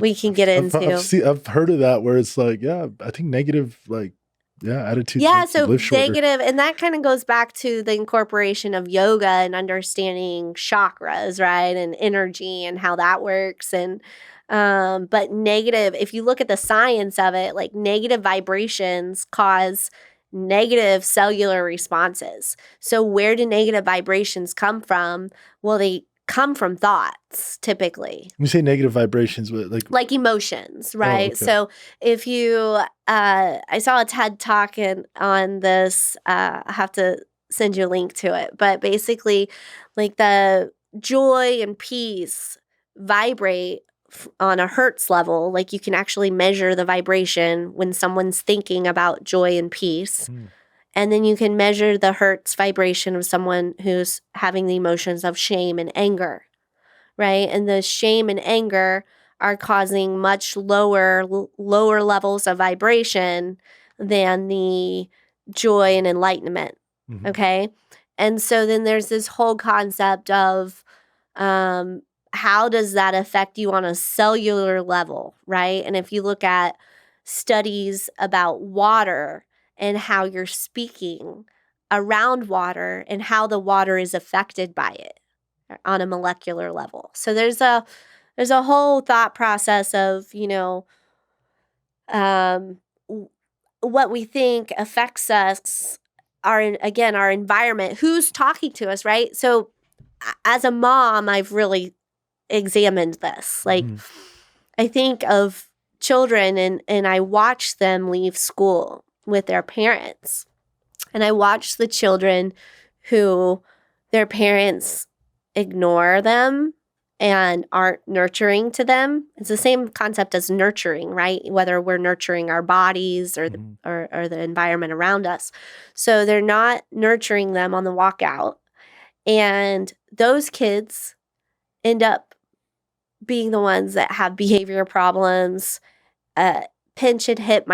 we can get into. I've heard of that where it's like, yeah, I think negative, like, yeah, attitudes make you live shorter. Negative, and that kind of goes back to the incorporation of yoga and understanding chakras, right? And energy and how that works. And but negative, if you look at the science of it, like negative vibrations cause negative cellular responses. So where do negative vibrations come from? Well, they come from thoughts typically. When you say negative vibrations, like emotions, right? Oh, okay. So if you, I saw a TED talk on this, I have to send you a link to it, but basically like the joy and peace vibrate on a hertz level. Like you can actually measure the vibration when someone's thinking about joy and peace. And then you can measure the hertz vibration of someone who's having the emotions of shame and anger, right? And the shame and anger are causing much lower levels of vibration than the joy and enlightenment, okay? And so then there's this whole concept of how does that affect you on a cellular level, right? And if you look at studies about water and how you're speaking around water and how the water is affected by it on a molecular level. So there's a whole thought process of, what we think affects us, our environment, who's talking to us, right? So as a mom, I've really examined this. Like I think of children and I watch them leave school with their parents. And I watch the children who their parents ignore them and aren't nurturing to them. It's the same concept as nurturing, right? Whether we're nurturing our bodies or the environment around us. So they're not nurturing them on the walkout. And those kids end up being the ones that have behavior problems, pinch and hit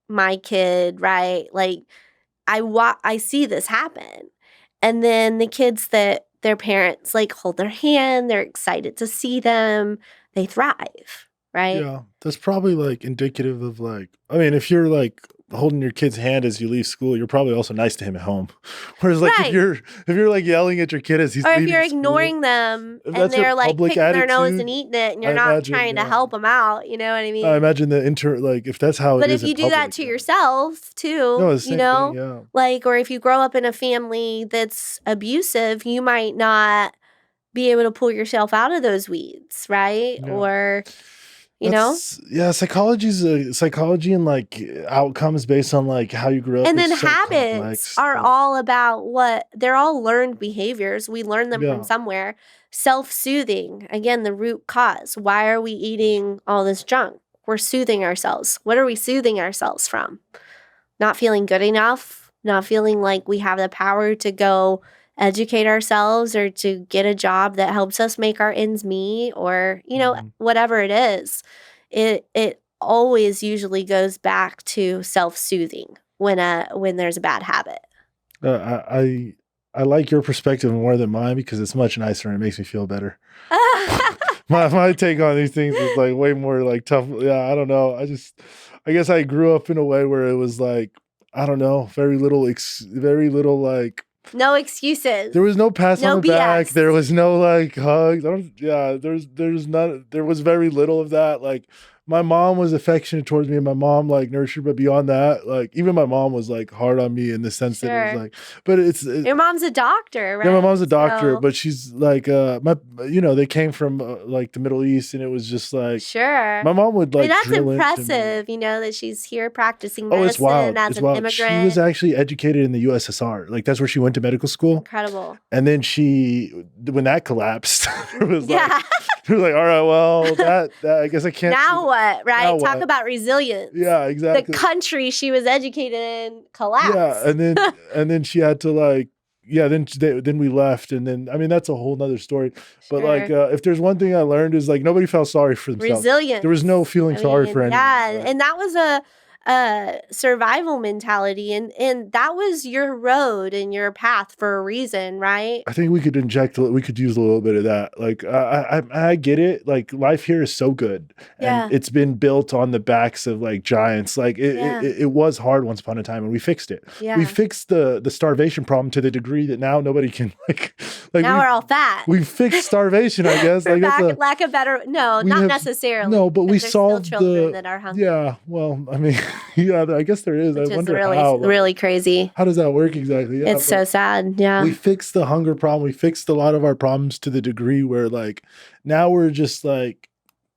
my kid, right? Like I see this happen. And then the kids that their parents like hold their hand, they're excited to see them, they thrive, right? Yeah, that's probably like indicative of like, I mean, if you're like holding your kid's hand as you leave school, you're probably also nice to him at home. Whereas like if you're like yelling at your kid as he's leaving if you're ignoring them and they're like picking their nose and eating it and you're not trying to help them out, you know what I mean? I imagine like if that's how it is. But if you do that to yourself too, like, or if you grow up in a family that's abusive, you might not be able to pull yourself out of those weeds, right? Yeah. Or psychology and like outcomes based on like how you grew up. And then habits are all about they're all learned behaviors. We learn them from somewhere. Self-soothing, again, the root cause. Why are we eating all this junk? We're soothing ourselves. What are we soothing ourselves from? Not feeling good enough, not feeling like we have the power to go educate ourselves or to get a job that helps us make our ends meet, or whatever it is. It always usually goes back to self-soothing when there's a bad habit. I like your perspective more than mine because it's much nicer and it makes me feel better. my take on these things is like way more like tough. Yeah, I don't know. I guess I grew up in a way where it was like, I don't know, very little like no excuses. There was no pat on the back. There was no like hugs. There was very little of that. Like my mom was affectionate towards me and my mom like nurtured, but beyond that, like even my mom was like hard on me in the sense that it was like, but your mom's a doctor, right? Yeah, my mom's a doctor, but she's like, they came from like the Middle East and it was just like, my mom would like, that's impressive, that she's here practicing medicine it's wild. As an immigrant. She was actually educated in the USSR. Like that's where she went to medical school. Incredible. And then when that collapsed, it was like, it was like, all right, well, that I guess I can't. Now what, right? Now Talk what? about resilience. Yeah, exactly. The country she was educated in collapsed. Yeah, and then she had to like, then we left, and then I mean that's a whole nother story. But like, if there's one thing I learned is like nobody felt sorry for themselves. Resilience. There was no feeling sorry for anyone. Yeah, and that was survival mentality, and that was your road and your path for a reason, right? I think we could we could use a little bit of that. Like, I get it. Like, life here is so good, and Yeah. it's been built on the backs of like giants. Like, Yeah. it was hard once upon a time, and we fixed it. Yeah. We fixed the starvation problem to the degree that now nobody can now we're all fat. We fixed starvation, I guess. For lack of better, not necessarily. No, but we there's solved still children that are hungry. Yeah, well, I mean, yeah, I guess there is. Which I wonder really, how. really crazy. How does that work exactly? Yeah, it's so sad. Yeah. We fixed the hunger problem. We fixed a lot of our problems to the degree where like now we're just like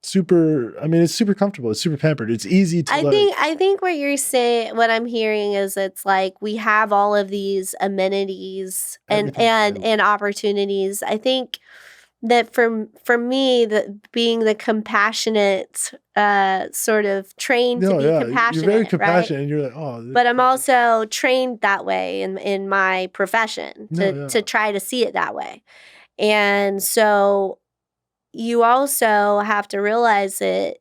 super, I mean, it's super comfortable. It's super pampered. It's easy to I think what you're saying, what I'm hearing is it's like we have all of these amenities and opportunities. I think that for me, being the compassionate, sort of trained to be compassionate. You're very compassionate, right? and you're like, oh. But I'm also trained that way in my profession to try to see it that way, and so you also have to realize that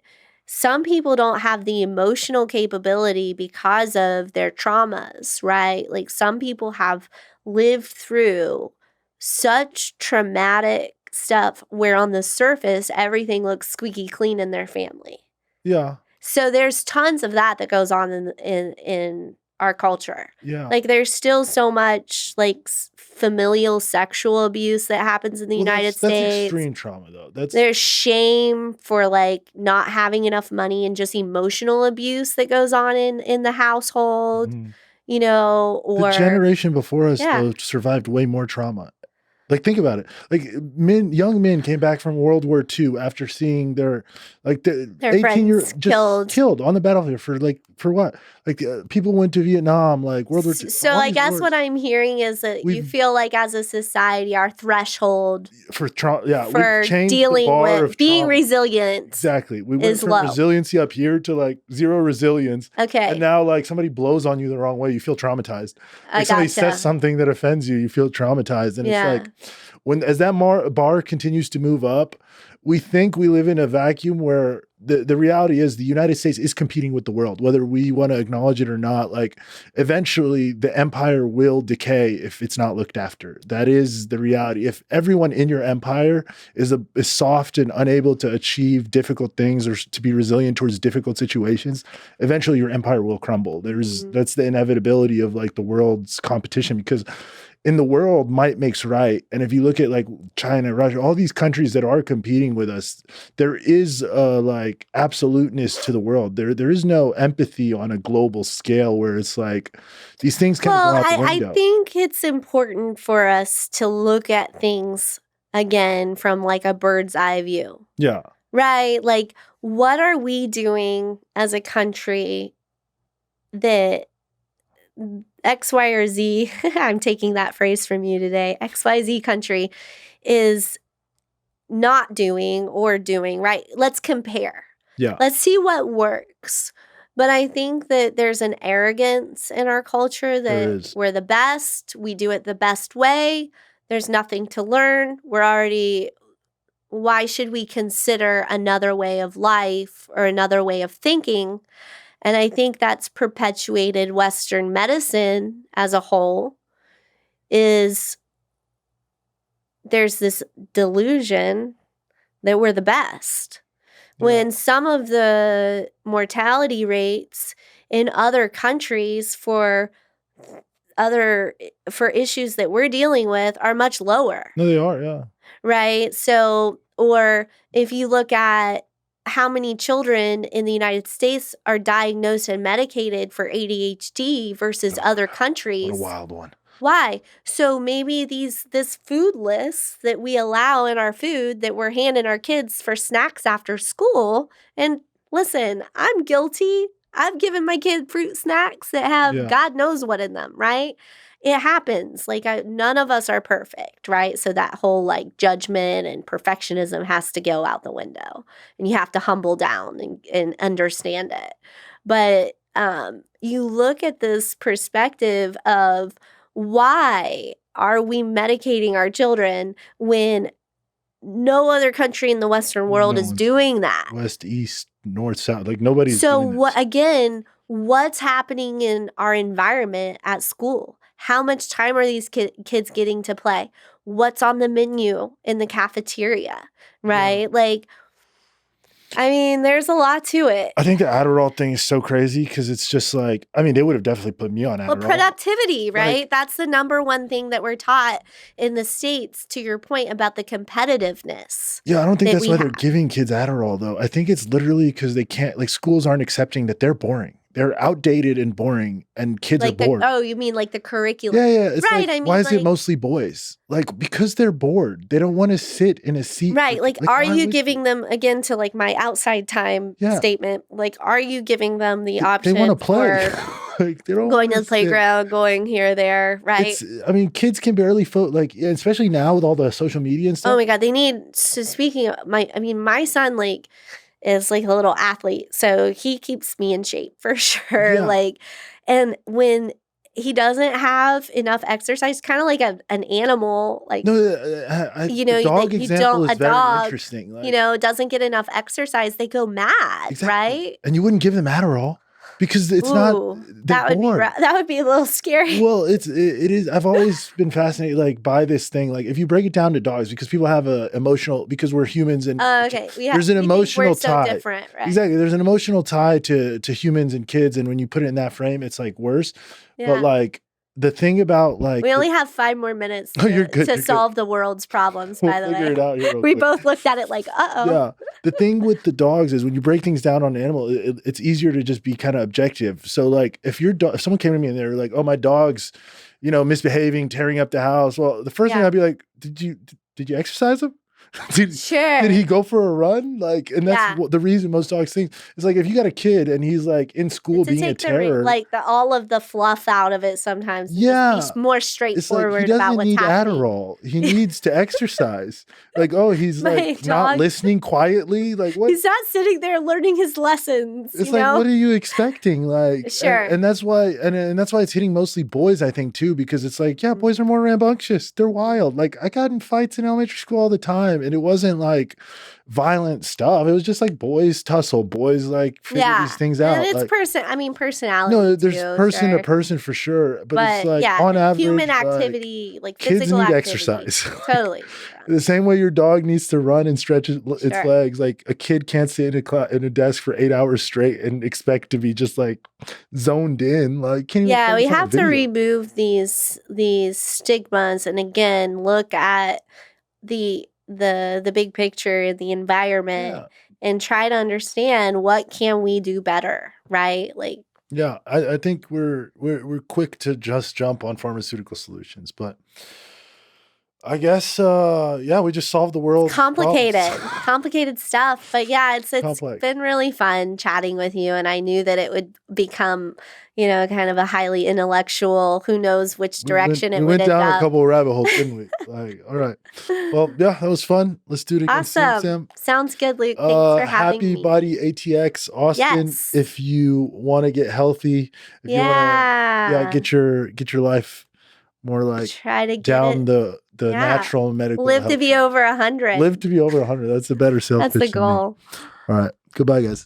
some people don't have the emotional capability because of their traumas, right? Like some people have lived through such traumatic stuff where on the surface everything looks squeaky clean in their family. Yeah. So there's tons of that goes on in our culture. Yeah. Like there's still so much like familial sexual abuse that happens in the United States. That's extreme trauma though. There's shame for like not having enough money and just emotional abuse that goes on in the household, you know, or the generation before us though survived way more trauma. Like, think about it. Like, young men came back from World War II after seeing their 18-year-olds killed on the battlefield for what? Like, people went to Vietnam, like World War II. So I guess what I'm hearing is that you feel like as a society, our threshold for trauma, for dealing with being resilient, exactly. We went from resiliency up here to like zero resilience. Okay, and now like somebody blows on you the wrong way, you feel traumatized. Like somebody says something that offends you, you feel traumatized, and it's like as that bar continues to move up, we think we live in a vacuum where the reality is the United States is competing with the world, whether we want to acknowledge it or not. Like eventually the empire will decay if it's not looked after. That is the reality. If everyone in your empire is soft and unable to achieve difficult things or to be resilient towards difficult situations, eventually your empire will crumble. That's the inevitability of like the world's competition, because in the world, might makes right. And if you look at like China, Russia, all these countries that are competing with us, there is a like absoluteness to the world. There is no empathy on a global scale where it's like these things kind of go out the window. I think it's important for us to look at things again from like a bird's eye view. Yeah. Right? Like, what are we doing as a country that X, Y, or Z, I'm taking that phrase from you today, XYZ country is not doing or doing, right? Let's compare. Yeah. Let's see what works. But I think that there's an arrogance in our culture that we're the best. We do it the best way. There's nothing to learn. Why should we consider another way of life or another way of thinking? And I think that's perpetuated Western medicine as a whole. There's this delusion that we're the best. Yeah. When some of the mortality rates in other countries for issues that we're dealing with are much lower. No, they are, yeah. Right? So, or if you look at how many children in the United States are diagnosed and medicated for ADHD versus other countries. What a wild one. Why? So maybe this food list that we allow in our food that we're handing our kids for snacks after school. And listen, I'm guilty. I've given my kid fruit snacks that have God knows what in them, right? It happens. Like none of us are perfect, right? So that whole like judgment and perfectionism has to go out the window, and you have to humble down and understand it. But you look at this perspective of why are we medicating our children when no other country in the Western world is doing that? West, East, North, South, like nobody's. So again, what's happening in our environment at school? How much time are these kids getting to play? What's on the menu in the cafeteria, right? Yeah. Like, I mean, there's a lot to it. I think the Adderall thing is so crazy because it's just like, I mean, they would have definitely put me on Adderall. Well, productivity, right? Like, that's the number one thing that we're taught in the States, to your point about the competitiveness. Yeah, I don't think that that's we why they're have. giving kids Adderall, though. I think it's literally because they can't, like, schools aren't accepting that they're boring. They're outdated and boring, and kids are Like bored. oh, you mean like the curriculum? Yeah. It's Right, like, I mean, why is it like mostly boys? Like, because they're bored. They don't want to sit in a seat. right, like are why you would giving them, again, to like my outside time Yeah. statement, like are you giving them the They option want to play. for Like, they don't going wanna to the playground, going here, there, right? I mean, kids can barely like, especially now with all the social media and stuff. Oh my God, they need, so speaking of my son, like, is like a little athlete, so he keeps me in shape for sure. Yeah. Like, and when he doesn't have enough exercise, kind of like an animal, like, No, you know, the dog you example don't, is a very dog, interesting. Like, you know, doesn't get enough exercise, they go mad, exactly. right? And you wouldn't give them Adderall because it's not. Ooh, They're that would bored. that would be a little scary. Well, it is. I've always been fascinated, like, by this thing. Like, if you break it down to dogs, because people have a emotional, because we're humans, and Okay, there's an we think emotional we're so tie. different, right? Exactly, there's an emotional tie to humans and kids, and when you put it in that frame, it's like worse. Yeah. But like the thing about like We only have 5 more minutes Oh, you're good, to you're good. solve the world's problems, We'll by the figure way. it out here real We quick. both looked at it like, uh-oh. Yeah. The thing with the dogs is when you break things down on an animal, it's easier to just be kind of objective. So like if if someone came to me and they were like, oh, my dog's, misbehaving, tearing up the house. Well, the first thing Yeah. I'd be like, did you exercise him? Did he go for a run? Like, and that's Yeah. the reason most dogs think. It's like if you got a kid and he's like in school To being a take terror. all of the fluff out of it sometimes. And Yeah. just be more It's like straightforward he about doesn't what's need happening. Adderall. He needs to exercise. Like, oh, he's My like not dog- listening quietly. Like, what? He's not sitting there learning his lessons. It's you like, know? what are you expecting? Like, Sure. and that's why, and that's why it's hitting mostly boys, I think, too, because it's like, yeah, boys are more rambunctious. They're wild. Like, I got in fights in elementary school all the time, and it wasn't like violent stuff. It was just like boys tussle, boys like figure these things out. And it's like, personality. no, there's too, person sure. to person for sure, but it's like yeah, on average, human like, activity, like kids physical need activity. exercise. Totally. The same way your dog needs to run and stretch its Sure. legs, like a kid can't sit in a desk for 8 hours straight and expect to be just like zoned in. Like, can't even Yeah, we focus on a have to video. remove these stigmas, and again look at the big picture, the environment, Yeah. and try to understand what can we do better, right? Like, Yeah, I think we're quick to just jump on pharmaceutical solutions, but I guess we just solved the world's complicated stuff. But yeah, it's Complex. been really fun chatting with you, and I knew that it would become, kind of a highly intellectual, who knows which direction we it would went end down up. a couple of rabbit holes, didn't we? Like, all right. Well, yeah, that was fun. Let's do it again soon, Awesome. Sam. Sounds good, Luke. Thanks for having Happy me. Body ATX, Austin. Yes. If you want to get healthy, if you want to get your life more like try to get down it. the natural medical Live to health be care. over 100. Live to be over 100. That's the better sales That's the pitch for me. goal. All right. Goodbye, guys.